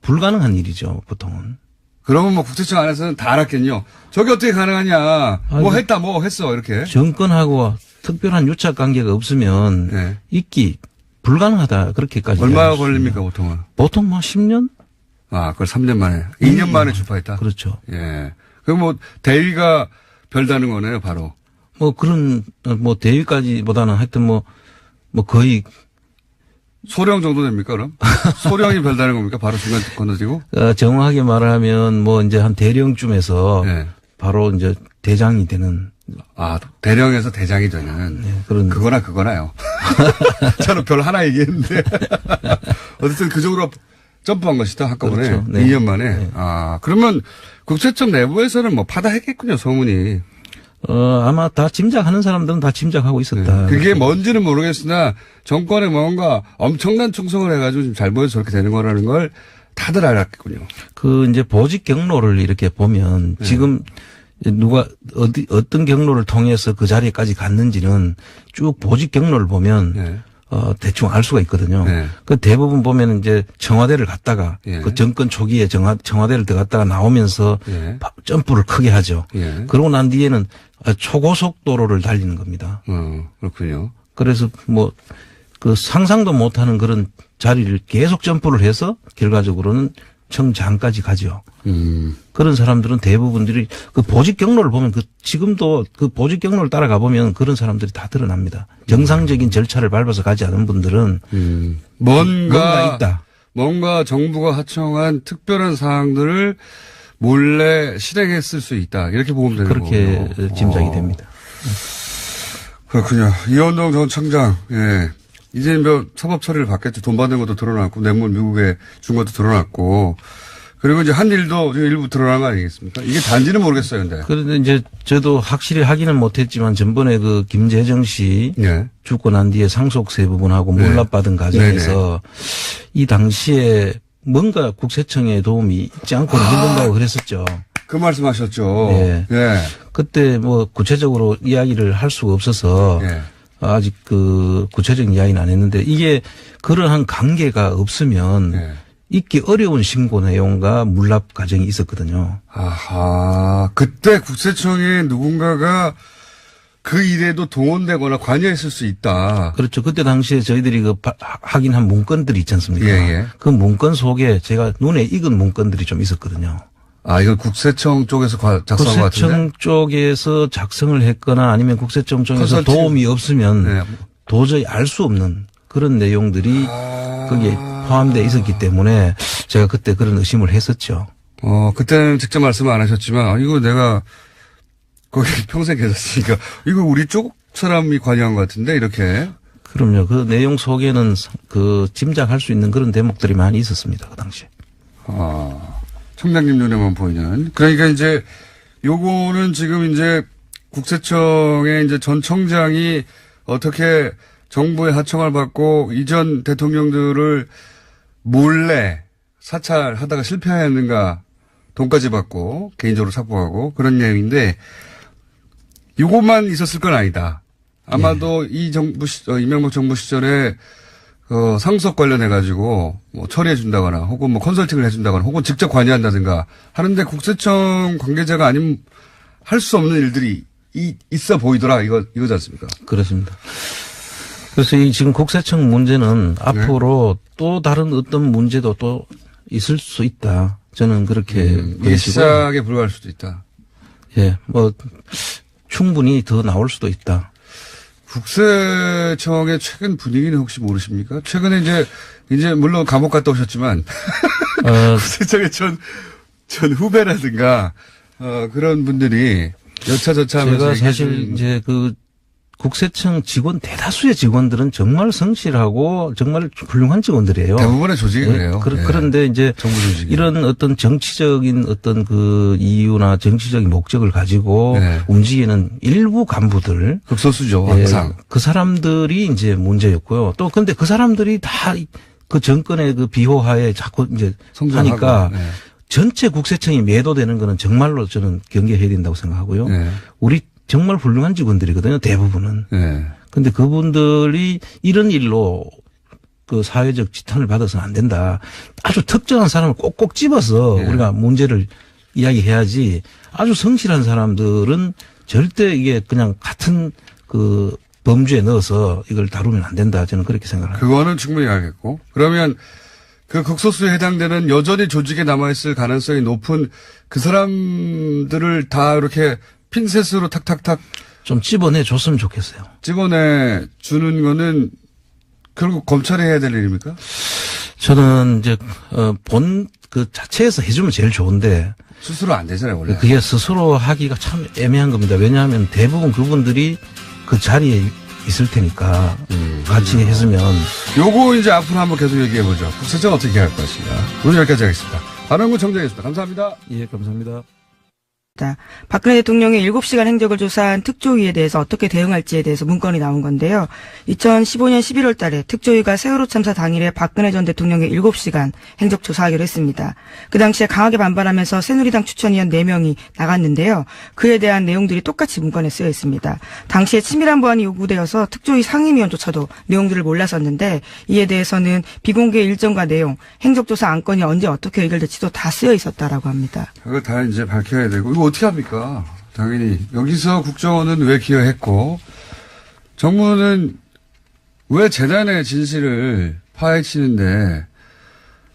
Speaker 4: 불가능한 일이죠, 보통은.
Speaker 1: 그러면 뭐 국세청 안에서는 다 알았겠요. 저게 어떻게 가능하냐. 뭐 했다, 뭐 했어, 이렇게.
Speaker 4: 정권하고 특별한 유착 관계가 없으면
Speaker 1: 네.
Speaker 4: 있기 불가능하다, 그렇게까지.
Speaker 1: 얼마 걸립니까, 보통은?
Speaker 4: 보통 뭐 10년?
Speaker 1: 아, 그걸 3년 만에. 2년 만에 주파했다?
Speaker 4: 그렇죠.
Speaker 1: 예. 그럼 뭐, 대위가 별다는 거네요, 바로.
Speaker 4: 뭐 그런, 뭐 대위까지보다는 하여튼 뭐 거의.
Speaker 1: 소령 정도 됩니까, 그럼? 소령이 별다는 겁니까? 바로 중간 건너지고?
Speaker 4: 정확하게 말하면 뭐 이제 한 대령쯤에서
Speaker 1: 네.
Speaker 4: 바로 이제 대장이 되는.
Speaker 1: 아, 대령에서 대장이 되는.
Speaker 4: 네, 그런.
Speaker 1: 그거나요. 저는 별 하나 얘기했는데. 어쨌든 그 정도로 점프한 것이다, 한꺼번에.
Speaker 4: 그렇죠. 네.
Speaker 1: 2년 만에.
Speaker 4: 네.
Speaker 1: 아, 그러면 국세청 내부에서는 뭐 파다했겠군요, 소문이.
Speaker 4: 아마 다 짐작하는 사람들은 다 짐작하고 있었다.
Speaker 1: 네. 그게 뭔지는 모르겠으나 정권에 뭔가 엄청난 충성을 해가지고 지금 잘 보여서 저렇게 되는 거라는 걸 다들 알았겠군요.
Speaker 4: 그 이제 보직 경로를 이렇게 보면 지금 누가 어떤 경로를 통해서 그 자리에까지 갔는지는 쭉 보직 경로를 보면 대충 알 수가 있거든요.
Speaker 1: 네.
Speaker 4: 그 대부분 보면 이제 청와대를 갔다가
Speaker 1: 예.
Speaker 4: 그 정권 초기에 청와대를 들어갔다가 나오면서
Speaker 1: 예.
Speaker 4: 점프를 크게 하죠.
Speaker 1: 예.
Speaker 4: 그러고 난 뒤에는 초고속도로를 달리는 겁니다.
Speaker 1: 그렇군요.
Speaker 4: 그래서 뭐 그 상상도 못하는 그런 자리를 계속 점프를 해서 결과적으로는 청장까지 가죠. 그런 사람들은 대부분들이 그 보직 경로를 보면 지금도 그 보직 경로를 따라가 보면 그런 사람들이 다 드러납니다. 정상적인 절차를 밟아서 가지 않은 분들은 뭔가 있다.
Speaker 1: 뭔가 정부가 하청한 특별한 사항들을 몰래 실행했을 수 있다. 이렇게 보면 되는 거군요.
Speaker 4: 그렇게 짐작이 됩니다.
Speaker 1: 그렇군요. 이원동 전 청장, 예. 이제 뭐 사법 처리를 받겠죠. 돈 받는 것도 드러났고, 뇌물 미국에 준 것도 드러났고, 그리고 이제 한 일도 일부 드러난 거 아니겠습니까? 이게 단지는 모르겠어요, 근데.
Speaker 4: 그런데 이제 저도 확실히 확인은 못했지만 전번에 그 김재정 씨
Speaker 1: 예.
Speaker 4: 죽고 난 뒤에 상속세 부분하고 몰락받은 과정에서 이 당시에 뭔가 국세청의 도움이 있지 않고는 힘든다고 그랬었죠.
Speaker 1: 그 말씀하셨죠.
Speaker 4: 네.
Speaker 1: 예.
Speaker 4: 그때 뭐 구체적으로 이야기를 할 수가 없어서
Speaker 1: 예.
Speaker 4: 아직 그 구체적인 이야기는 안 했는데 이게 그러한 관계가 없으면
Speaker 1: 예.
Speaker 4: 있기 어려운 신고 내용과 물납 과정이 있었거든요.
Speaker 1: 아하. 그때 국세청에 누군가가 그 일에도 동원되거나 관여했을 수 있다.
Speaker 4: 그렇죠. 그때 당시에 저희들이 그 확인한 문건들이 있지 않습니까?
Speaker 1: 예.
Speaker 4: 그 문건 속에 제가 눈에 익은 문건들이 좀 있었거든요.
Speaker 1: 아, 이건 국세청 쪽에서 작성한 것 같은데?
Speaker 4: 국세청 쪽에서 작성을 했거나 아니면 국세청 쪽에서
Speaker 1: 컨설팅.
Speaker 4: 도움이 없으면
Speaker 1: 네.
Speaker 4: 도저히 알 수 없는 그런 내용들이 거기에 포함되어 있었기 때문에 제가 그때 그런 의심을 했었죠.
Speaker 1: 그때는 직접 말씀 안 하셨지만, 이거 내가 거기 평생 계셨으니까, 이거 우리 쪽 사람이 관여한 것 같은데, 이렇게.
Speaker 4: 그럼요. 그 내용 속에는 그 짐작할 수 있는 그런 대목들이 많이 있었습니다. 그 당시에.
Speaker 1: 청장님 눈에만 보이는. 그러니까 이제 요거는 지금 이제 국세청의 이제 전 청장이 어떻게 정부의 하청을 받고 이전 대통령들을 몰래 사찰하다가 실패했는가, 돈까지 받고 개인적으로 삭복하고 그런 내용인데 요것만 있었을 건 아니다. 아마도 이 정부 이명박 정부 시절에 상속 관련해가지고 뭐 처리해준다거나 혹은 뭐 컨설팅을 해준다거나 혹은 직접 관여한다든가 하는데 국세청 관계자가 아니면 할 수 없는 일들이 있어 보이더라 이거지 않습니까?
Speaker 4: 그렇습니다. 그래서 이 지금 국세청 문제는 앞으로 또 다른 어떤 문제도 또 있을 수 있다. 저는 그렇게
Speaker 1: 이게 시작에 불과할 수도 있다.
Speaker 4: 예, 뭐 충분히 더 나올 수도 있다.
Speaker 1: 국세청의 최근 분위기는 혹시 모르십니까? 최근에 이제 물론 감옥 갔다 오셨지만 국세청의 전 후배라든가 그런 분들이 여차저차하면서
Speaker 4: 제가 사실 이제 그 국세청 직원 대다수의 직원들은 정말 성실하고 정말 훌륭한 직원들이에요.
Speaker 1: 대부분의 조직이 그래요.
Speaker 4: 그런데 이제
Speaker 1: 정부 조직이.
Speaker 4: 이런 어떤 정치적인 어떤 그 이유나 정치적인 목적을 가지고 움직이는 일부 간부들.
Speaker 1: 극소수죠, 항상.
Speaker 4: 그 사람들이 이제 문제였고요. 또 근데 그 사람들이 다 그 정권의 그 비호하에 자꾸 이제 하니까 전체 국세청이 매도되는 거는 정말로 저는 경계해야 된다고 생각하고요. 우리 정말 훌륭한 직원들이거든요, 대부분은. 근데 그분들이 이런 일로 그 사회적 지탄을 받아서는 안 된다. 아주 특정한 사람을 꼭꼭 집어서 우리가 문제를 이야기해야지 아주 성실한 사람들은 절대 이게 그냥 같은 그 범주에 넣어서 이걸 다루면 안 된다. 저는 그렇게 생각합니다.
Speaker 1: 그거는 충분히 알겠고. 그러면 그 극소수에 해당되는 여전히 조직에 남아있을 가능성이 높은 그 사람들을 다 이렇게 핀셋으로 탁탁탁
Speaker 4: 좀 집어내 줬으면 좋겠어요.
Speaker 1: 집어내 주는 거는 결국 검찰이 해야 될 일입니까?
Speaker 4: 저는 이제 본 그 자체에서 해주면 제일 좋은데
Speaker 1: 스스로 안 되잖아요, 원래.
Speaker 4: 그게 스스로 하기가 참 애매한 겁니다. 왜냐하면 대부분 그분들이 그 자리에 있을 테니까 같이 했으면.
Speaker 1: 요거 이제 앞으로 한번 계속 얘기해보죠. 국세청 어떻게 할 것인가. 오늘 여기까지 하겠습니다. 한원구 청장이었습니다. 감사합니다.
Speaker 4: 예, 감사합니다.
Speaker 2: 박근혜 대통령의 7시간 행적을 조사한 특조위에 대해서 어떻게 대응할지에 대해서 문건이 나온 건데요. 2015년 11월 달에 특조위가 세월호 참사 당일에 박근혜 전 대통령의 7시간 행적 조사하기로 했습니다. 그 당시에 강하게 반발하면서 새누리당 추천위원 4명이 나갔는데요. 그에 대한 내용들이 똑같이 문건에 쓰여 있습니다. 당시에 치밀한 보안이 요구되어서 특조위 상임위원조차도 내용들을 몰랐었는데 이에 대해서는 비공개 일정과 내용, 행적조사 안건이 언제 어떻게 의결될지도 다 쓰여 있었다라고 합니다.
Speaker 1: 그거 다 이제 밝혀야 되고 이거 어떻게 합니까? 당연히 여기서 국정원은 왜 기여했고 정부는 왜 재단의 진실을 파헤치는데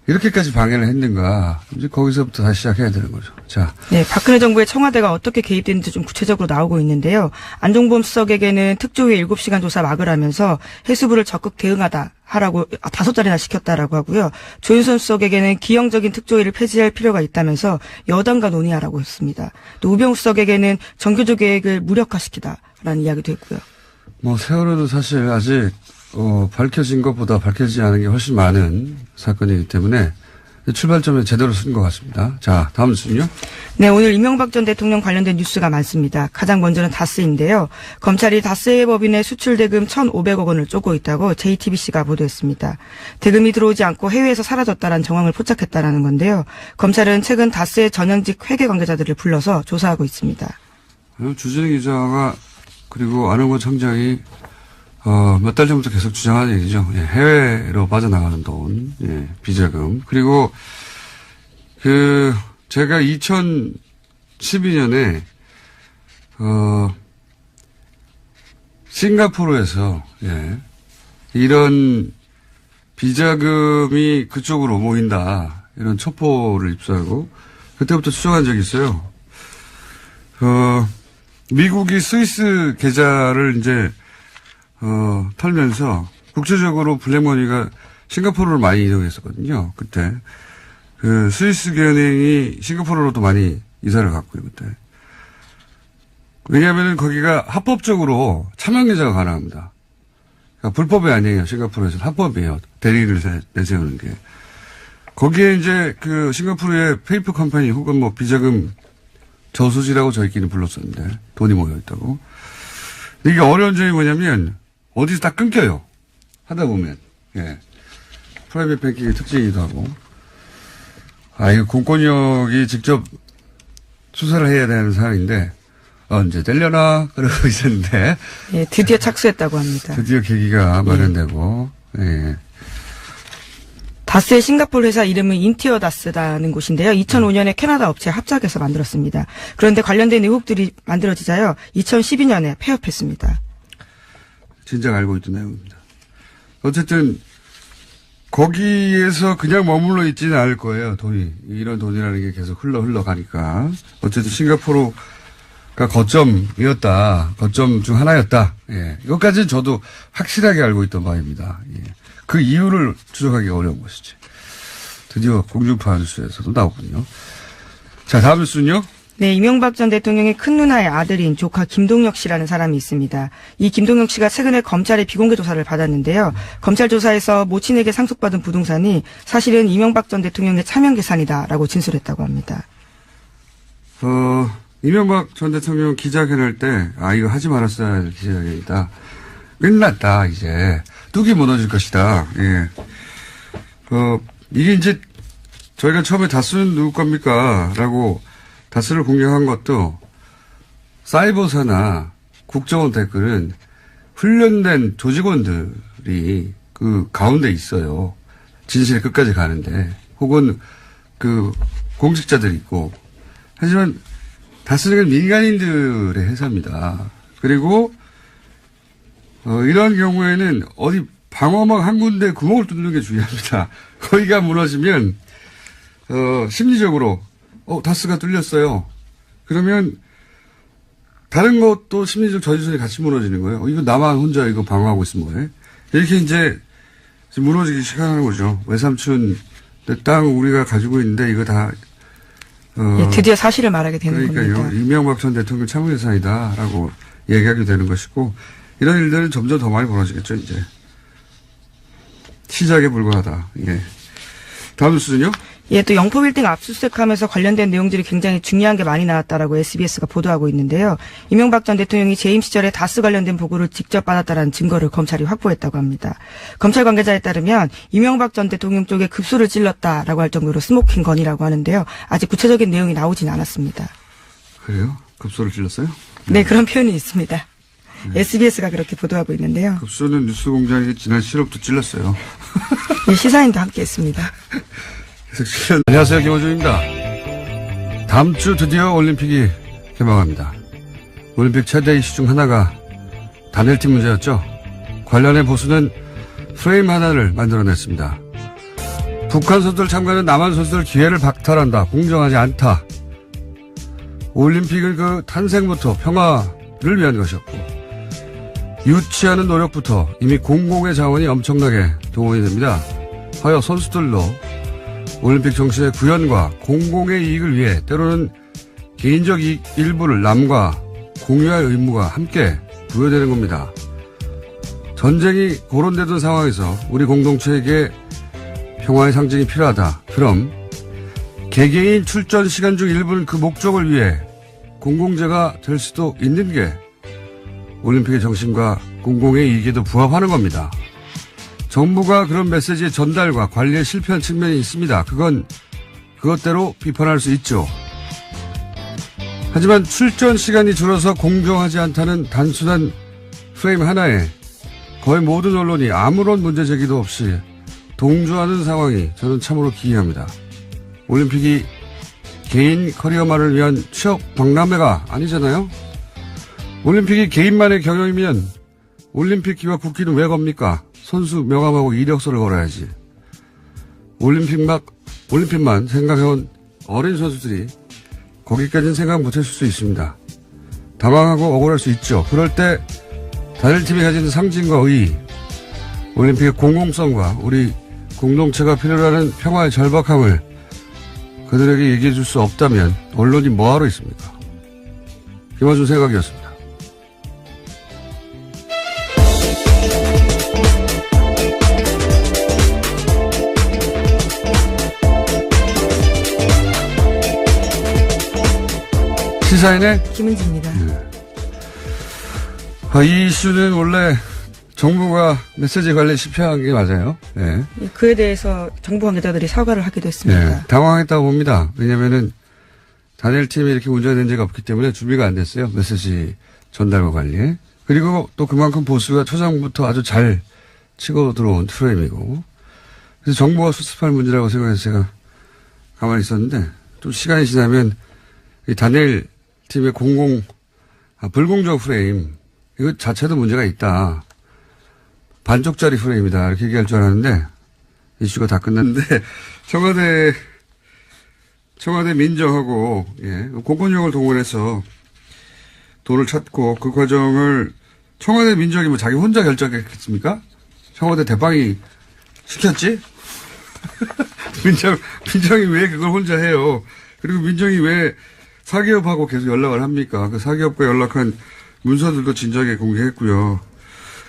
Speaker 1: 이렇게까지 방해를 했는가. 이제 거기서부터 다시 시작해야 되는 거죠. 자.
Speaker 2: 네, 박근혜 정부의 청와대가 어떻게 개입됐는지 좀 구체적으로 나오고 있는데요. 안종범 수석에게는 특조위 7시간 조사 막으라면서 해수부를 적극 하라고 5자리나 시켰다라고 하고요. 조윤선 수석에게는 기형적인 특조위를 폐지할 필요가 있다면서 여당과 논의하라고 했습니다. 또 우병우 수석에게는 정교조 계획을 무력화시키다라는 이야기도 했고요.
Speaker 1: 뭐 세월호도 사실 아직 밝혀진 것보다 밝혀지지 않은 게 훨씬 많은 사건이기 때문에 출발점에 제대로 쓴 것 같습니다. 자, 다음 순요.
Speaker 2: 네, 오늘 이명박 전 대통령 관련된 뉴스가 많습니다. 가장 먼저는 다스인데요. 검찰이 다스의 법인의 수출 대금 1,500억 원을 쪼고 있다고 JTBC가 보도했습니다. 대금이 들어오지 않고 해외에서 사라졌다라는 정황을 포착했다라는 건데요. 검찰은 최근 다스의 전현직 회계 관계자들을 불러서 조사하고 있습니다.
Speaker 1: 주진우 기자가 그리고 안홍건 청장이 몇 달 전부터 계속 주장하는 얘기죠. 예, 해외로 빠져나가는 돈, 예, 비자금. 그리고 제가 2012년에 싱가포르에서 이런 비자금이 그쪽으로 모인다, 이런 첩보를 입수하고 그때부터 추정한 적이 있어요. 미국이 스위스 계좌를 이제 털면서 국제적으로 블랙머니가 싱가포르로 많이 이동했었거든요. 그때 스위스 은행이 싱가포르로도 많이 이사를 갔고요. 그때. 왜냐하면 거기가 합법적으로 차명 계좌가 가능합니다. 그러니까 불법이 아니에요. 싱가포르에서는 합법이에요. 대리를 내세우는 게. 거기에 이제 싱가포르의 페이퍼 컴퍼니 혹은 뭐 비자금 저수지라고 저희끼리 불렀었는데 돈이 모여있다고. 이게 어려운 점이 뭐냐면 어디서 딱 끊겨요. 하다 보면. 예. 프라이빗 뱅킹의 특징이기도 하고. 이거 공권력이 직접 수사를 해야 되는 사항인데 언제 되려나 그러고 있었는데.
Speaker 2: 예, 드디어 착수했다고 합니다.
Speaker 1: 드디어 계기가 마련되고. 예.
Speaker 2: 다스의 싱가포르 회사 이름은 인티어 다스라는 곳인데요. 2005년에 캐나다 업체 합작해서 만들었습니다. 그런데 관련된 의혹들이 만들어지자요. 2012년에 폐업했습니다.
Speaker 1: 진작 알고 있던 내용입니다. 어쨌든 거기에서 그냥 머물러 있지는 않을 거예요. 돈이. 이런 돈이라는 게 계속 흘러가니까. 어쨌든 싱가포르가 거점이었다. 거점 중 하나였다. 예. 이것까지는 저도 확실하게 알고 있던 바입니다. 예. 그 이유를 추적하기 어려운 것이지. 드디어 공중파 뉴스에서도 나오군요. 자, 다음 뉴스는요?
Speaker 2: 네, 이명박 전 대통령의 큰 누나의 아들인 조카 김동혁 씨라는 사람이 있습니다. 이 김동혁 씨가 최근에 검찰의 비공개 조사를 받았는데요. 검찰 조사에서 모친에게 상속받은 부동산이 사실은 이명박 전 대통령의 차명 계산이다라고 진술했다고 합니다.
Speaker 1: 이명박 전 대통령 기자회견할 때, 이거 하지 말았어야 할 기자회견이다. 끝났다, 이제. 뚝이 무너질 것이다. 예. 이게 이제 저희가 처음에 다스는 누구 겁니까? 라고 다스를 공격한 것도 사이버사나 국정원 댓글은 훈련된 조직원들이 그 가운데 있어요. 진실의 끝까지 가는데. 혹은 공직자들이 있고. 하지만 다스는 민간인들의 회사입니다. 그리고 이런 경우에는 어디 방어막 한 군데 구멍을 뚫는 게 중요합니다. 거기가 무너지면 심리적으로 다스가 뚫렸어요. 그러면 다른 것도 심리적 저지선이 같이 무너지는 거예요. 이거 나만 혼자 이거 방어하고 있으면 뭐해? 이렇게 이제 무너지기 시작하는 거죠. 외삼촌 땅 우리가 가지고 있는데 이거 다
Speaker 2: 예, 드디어 사실을 말하게 되는
Speaker 1: 그러니까요.
Speaker 2: 겁니다.
Speaker 1: 이명박 전 대통령 참여대상이다라고 얘기하게 되는 것이고 이런 일들은 점점 더 많이 벌어지겠죠. 이제 시작에 불과하다. 예. 다음 뉴스는요?
Speaker 2: 예, 또 영포빌딩 압수수색하면서 관련된 내용들이 굉장히 중요한 게 많이 나왔다라고 SBS가 보도하고 있는데요. 이명박 전 대통령이 재임 시절에 다스 관련된 보고를 직접 받았다라는 증거를 검찰이 확보했다고 합니다. 검찰 관계자에 따르면 이명박 전 대통령 쪽에 급소를 찔렀다라고 할 정도로 스모킹 건이라고 하는데요. 아직 구체적인 내용이 나오진 않았습니다.
Speaker 1: 그래요? 급소를 찔렀어요?
Speaker 2: 네, 그런 표현이 있습니다. SBS가 그렇게 보도하고 있는데요.
Speaker 1: 급소는 뉴스공장이 지난 7월부터 찔렀어요.
Speaker 2: 예, 시사인도 함께했습니다.
Speaker 1: 안녕하세요, 김호준입니다. 다음 주 드디어 올림픽이 개막합니다. 올림픽 최대 이슈 중 하나가 단일팀 문제였죠. 관련해 보수는 프레임 하나를 만들어냈습니다. 북한 선수들 참가는 남한 선수들 기회를 박탈한다. 공정하지 않다. 올림픽은 그 탄생부터 평화를 위한 것이었고 유치하는 노력부터 이미 공공의 자원이 엄청나게 동원이 됩니다. 하여 선수들로 올림픽 정신의 구현과 공공의 이익을 위해 때로는 개인적 이익 일부를 남과 공유할 의무가 함께 부여되는 겁니다. 전쟁이 고론되던 상황에서 우리 공동체에게 평화의 상징이 필요하다. 그럼 개개인 출전 시간 중 일부는 그 목적을 위해 공공재가 될 수도 있는 게 올림픽의 정신과 공공의 이익에도 부합하는 겁니다. 정부가 그런 메시지의 전달과 관리에 실패한 측면이 있습니다. 그건 그것대로 비판할 수 있죠. 하지만 출전 시간이 줄어서 공정하지 않다는 단순한 프레임 하나에 거의 모든 언론이 아무런 문제 제기도 없이 동조하는 상황이 저는 참으로 기이합니다. 올림픽이 개인 커리어만을 위한 취업 박람회가 아니잖아요. 올림픽이 개인만의 경영이면 올림픽기와 국기는 왜 겁니까? 선수 명함하고 이력서를 걸어야지. 올림픽만 생각해온 어린 선수들이 거기까지는 생각 못했을 수 있습니다. 당황하고 억울할 수 있죠. 그럴 때 단일팀이 가진 상징과 의의, 올림픽의 공공성과 우리 공동체가 필요로 하는 평화의 절박함을 그들에게 얘기해 줄 수 없다면 언론이 뭐하러 있습니까? 김어준 생각이었습니다. 시사인의
Speaker 2: 김은지입니다.
Speaker 1: 네. 이 이슈는 원래 정부가 메시지 관리에 실패한 게 맞아요. 네.
Speaker 2: 그에 대해서 정부 관계자들이 사과를 하기도 했습니다.
Speaker 1: 네. 당황했다고 봅니다. 왜냐면은 단일팀이 이렇게 운전된 적이 없기 때문에 준비가 안 됐어요. 메시지 전달과 관리에. 그리고 또 그만큼 보수가 초장부터 아주 잘 치고 들어온 프레임이고. 그래서 정부가 수습할 문제라고 생각해서 제가 가만히 있었는데 좀 시간이 지나면 이 단일팀의 불공정 프레임 이거 자체도 문제가 있다. 반쪽짜리 프레임이다. 이렇게 얘기할 줄 알았는데 이슈가 다 끝났는데 청와대 민정하고 공권력을 동원해서 돈을 찾고 그 과정을 청와대 민정이 뭐 자기 혼자 결정했겠습니까? 청와대 대빵이 시켰지? 민정이 왜 그걸 혼자 해요? 그리고 민정이 왜 사기업하고 계속 연락을 합니까? 그 사기업과 연락한 문서들도 진작에 공개했고요.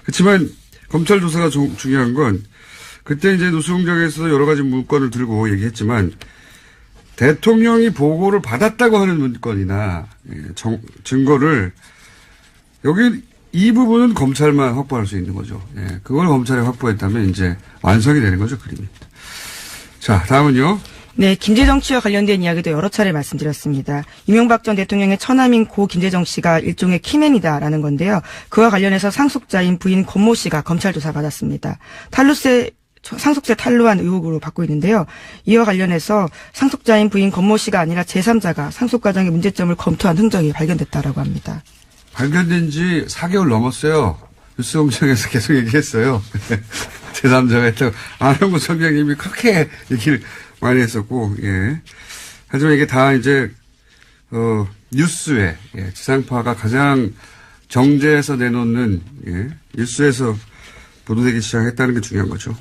Speaker 1: 그렇지만 검찰 조사가 중요한 건 그때 이제 노수공장에서 여러 가지 문건을 들고 얘기했지만 대통령이 보고를 받았다고 하는 문건이나 증거를 여기 이 부분은 검찰만 확보할 수 있는 거죠. 그걸 검찰이 확보했다면 이제 완성이 되는 거죠, 그림이. 자, 다음은요.
Speaker 2: 네, 김재정 씨와 관련된 이야기도 여러 차례 말씀드렸습니다. 이명박 전 대통령의 처남인 고 김재정 씨가 일종의 키맨이다라는 건데요. 그와 관련해서 상속자인 부인 권모 씨가 검찰 조사 받았습니다. 상속세 탈루한 의혹으로 받고 있는데요. 이와 관련해서 상속자인 부인 권모 씨가 아니라 제3자가 상속 과정의 문제점을 검토한 흔적이 발견됐다라고 합니다.
Speaker 1: 발견된 지 4개월 넘었어요. 뉴스공장에서 계속 얘기했어요. 제3자가 했다고. 안홍구 총장님이 그렇게 얘기를 많이 했었고, 하지만 이게 다 이제, 뉴스에, 지상파가 가장 정제해서 내놓는, 뉴스에서 보도되기 시작했다는 게 중요한 거죠.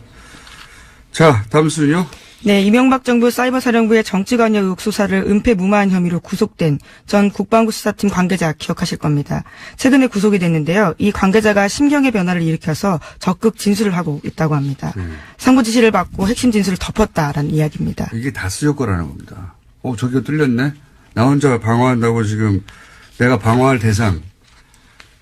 Speaker 1: 자, 다음 순요.
Speaker 2: 네, 이명박 정부 사이버사령부의 정치관여 의혹 수사를 은폐무마한 혐의로 구속된 전 국방부 수사팀 관계자 기억하실 겁니다. 최근에 구속이 됐는데요. 이 관계자가 심경의 변화를 일으켜서 적극 진술을 하고 있다고 합니다. 상부 지시를 받고 핵심 진술을 덮었다라는 이야기입니다.
Speaker 1: 이게 다수 효과라는 겁니다. 저기가 뚫렸네? 나 혼자 방어한다고 지금 내가 방어할 대상,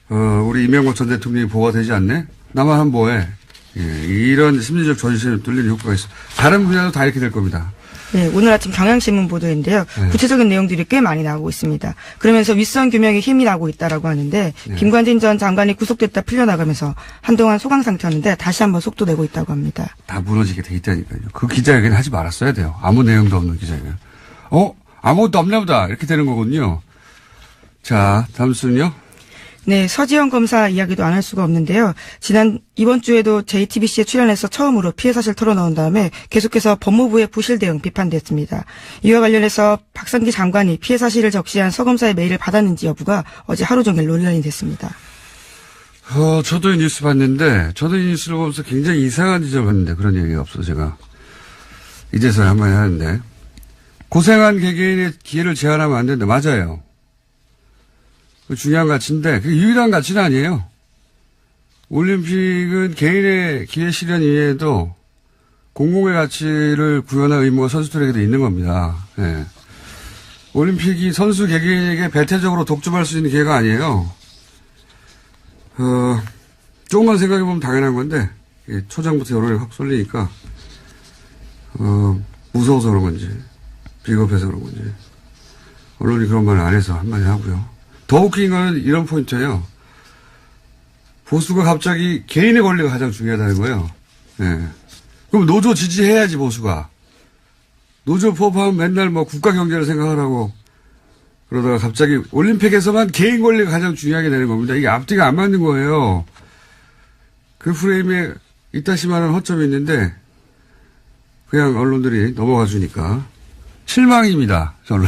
Speaker 1: 우리 이명박 전 대통령이 보호가 되지 않네? 나만 하면 뭐해? 이런 심리적 저지심이 뚫리는 효과가 있어. 다른 분야도 다 이렇게 될 겁니다.
Speaker 2: 네, 오늘 아침 경향신문 보도인데요. 구체적인 내용들이 꽤 많이 나오고 있습니다. 그러면서 윗선 규명에 힘이 나고 있다라고 하는데 김관진 전 장관이 구속됐다 풀려나가면서 한동안 소강 상태였는데 다시 한번 속도 내고 있다고 합니다.
Speaker 1: 다 무너지게 돼 있다니까요. 그 기자회견 하지 말았어야 돼요. 아무 내용도 없는 기자회견. 아무것도 없나 보다. 이렇게 되는 거거든요. 자, 다음 순요.
Speaker 2: 네, 서지현 검사 이야기도 안 할 수가 없는데요. 이번 주에도 JTBC에 출연해서 처음으로 피해 사실 털어놓은 다음에 계속해서 법무부의 부실 대응 비판됐습니다. 이와 관련해서 박상기 장관이 피해 사실을 적시한 서 검사의 메일을 받았는지 여부가 어제 하루 종일 논란이 됐습니다.
Speaker 1: 저도 이 뉴스 봤는데, 저도 이 뉴스를 보면서 굉장히 이상한 지점을 봤는데, 그런 얘기가 없어, 제가. 이제서야 한마디 하는데. 고생한 개개인의 기회를 제한하면 안 된다. 맞아요. 그 중요한 가치인데, 그게 유일한 가치는 아니에요. 올림픽은 개인의 기회 실현 이외에도 공공의 가치를 구현할 의무가 선수들에게도 있는 겁니다. 예. 올림픽이 선수 개개인에게 배타적으로 독점할 수 있는 기회가 아니에요. 조금만 생각해보면 당연한 건데, 초장부터 여론이 확 쏠리니까, 무서워서 그런 건지, 비겁해서 그런 건지, 언론이 그런 말을 안 해서 한마디 하고요. 더 웃긴 건 이런 포인트예요. 보수가 갑자기 개인의 권리가 가장 중요하다는 거예요. 예. 그럼 노조 지지해야지, 보수가. 노조 포함하면 맨날 뭐 국가 경제를 생각하라고 그러다가 갑자기 올림픽에서만 개인 권리가 가장 중요하게 되는 겁니다. 이게 앞뒤가 안 맞는 거예요. 그 프레임에 이따시만한 허점이 있는데 그냥 언론들이 넘어가 주니까 실망입니다. 저는.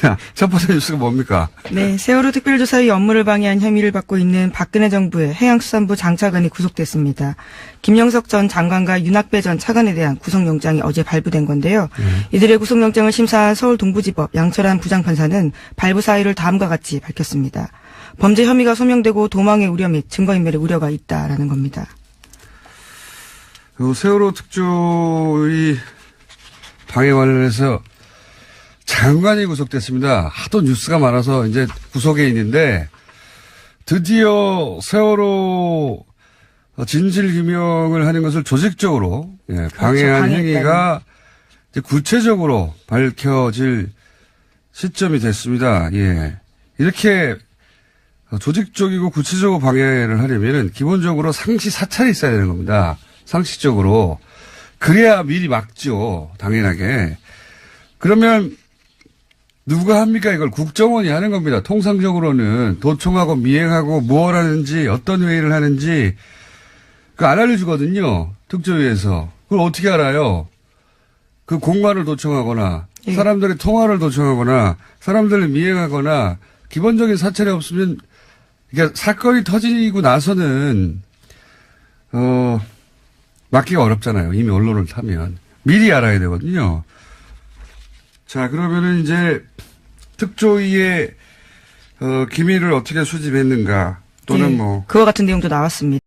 Speaker 1: 자, 첫 번째 뉴스가 뭡니까?
Speaker 2: 네, 세월호 특별조사의 업무를 방해한 혐의를 받고 있는 박근혜 정부의 해양수산부 장차관이 구속됐습니다. 김영석 전 장관과 윤학배 전 차관에 대한 구속영장이 어제 발부된 건데요. 이들의 구속영장을 심사한 서울 동부지법 양철한 부장판사는 발부 사유를 다음과 같이 밝혔습니다. 범죄 혐의가 소명되고 도망의 우려 및 증거인멸의 우려가 있다라는 겁니다.
Speaker 1: 세월호 특조위 방해 관련해서 장관이 구속됐습니다. 하도 뉴스가 많아서 이제 구속에 있는데 드디어 세월호 진실규명을 하는 것을 조직적으로 방해한 행위가 이제 구체적으로 밝혀질 시점이 됐습니다. 예. 이렇게 조직적이고 구체적으로 방해를 하려면 기본적으로 상시 사찰이 있어야 되는 겁니다. 상식적으로. 그래야 미리 막죠. 당연하게. 그러면 누가 합니까? 이걸 국정원이 하는 겁니다. 통상적으로는 도청하고 미행하고 뭘 하는지 어떤 회의를 하는지 그거 안 알려주거든요. 특조위에서. 그걸 어떻게 알아요? 그 공관을 도청하거나 사람들의 통화를 도청하거나 사람들을 미행하거나 기본적인 사찰이 없으면 그러니까 사건이 터지고 나서는 막기가 어렵잖아요. 이미 언론을 타면. 미리 알아야 되거든요. 자, 그러면은 이제 특조위의 기밀을 어떻게 수집했는가 또는
Speaker 2: 네, 그와 같은 내용도 나왔습니다.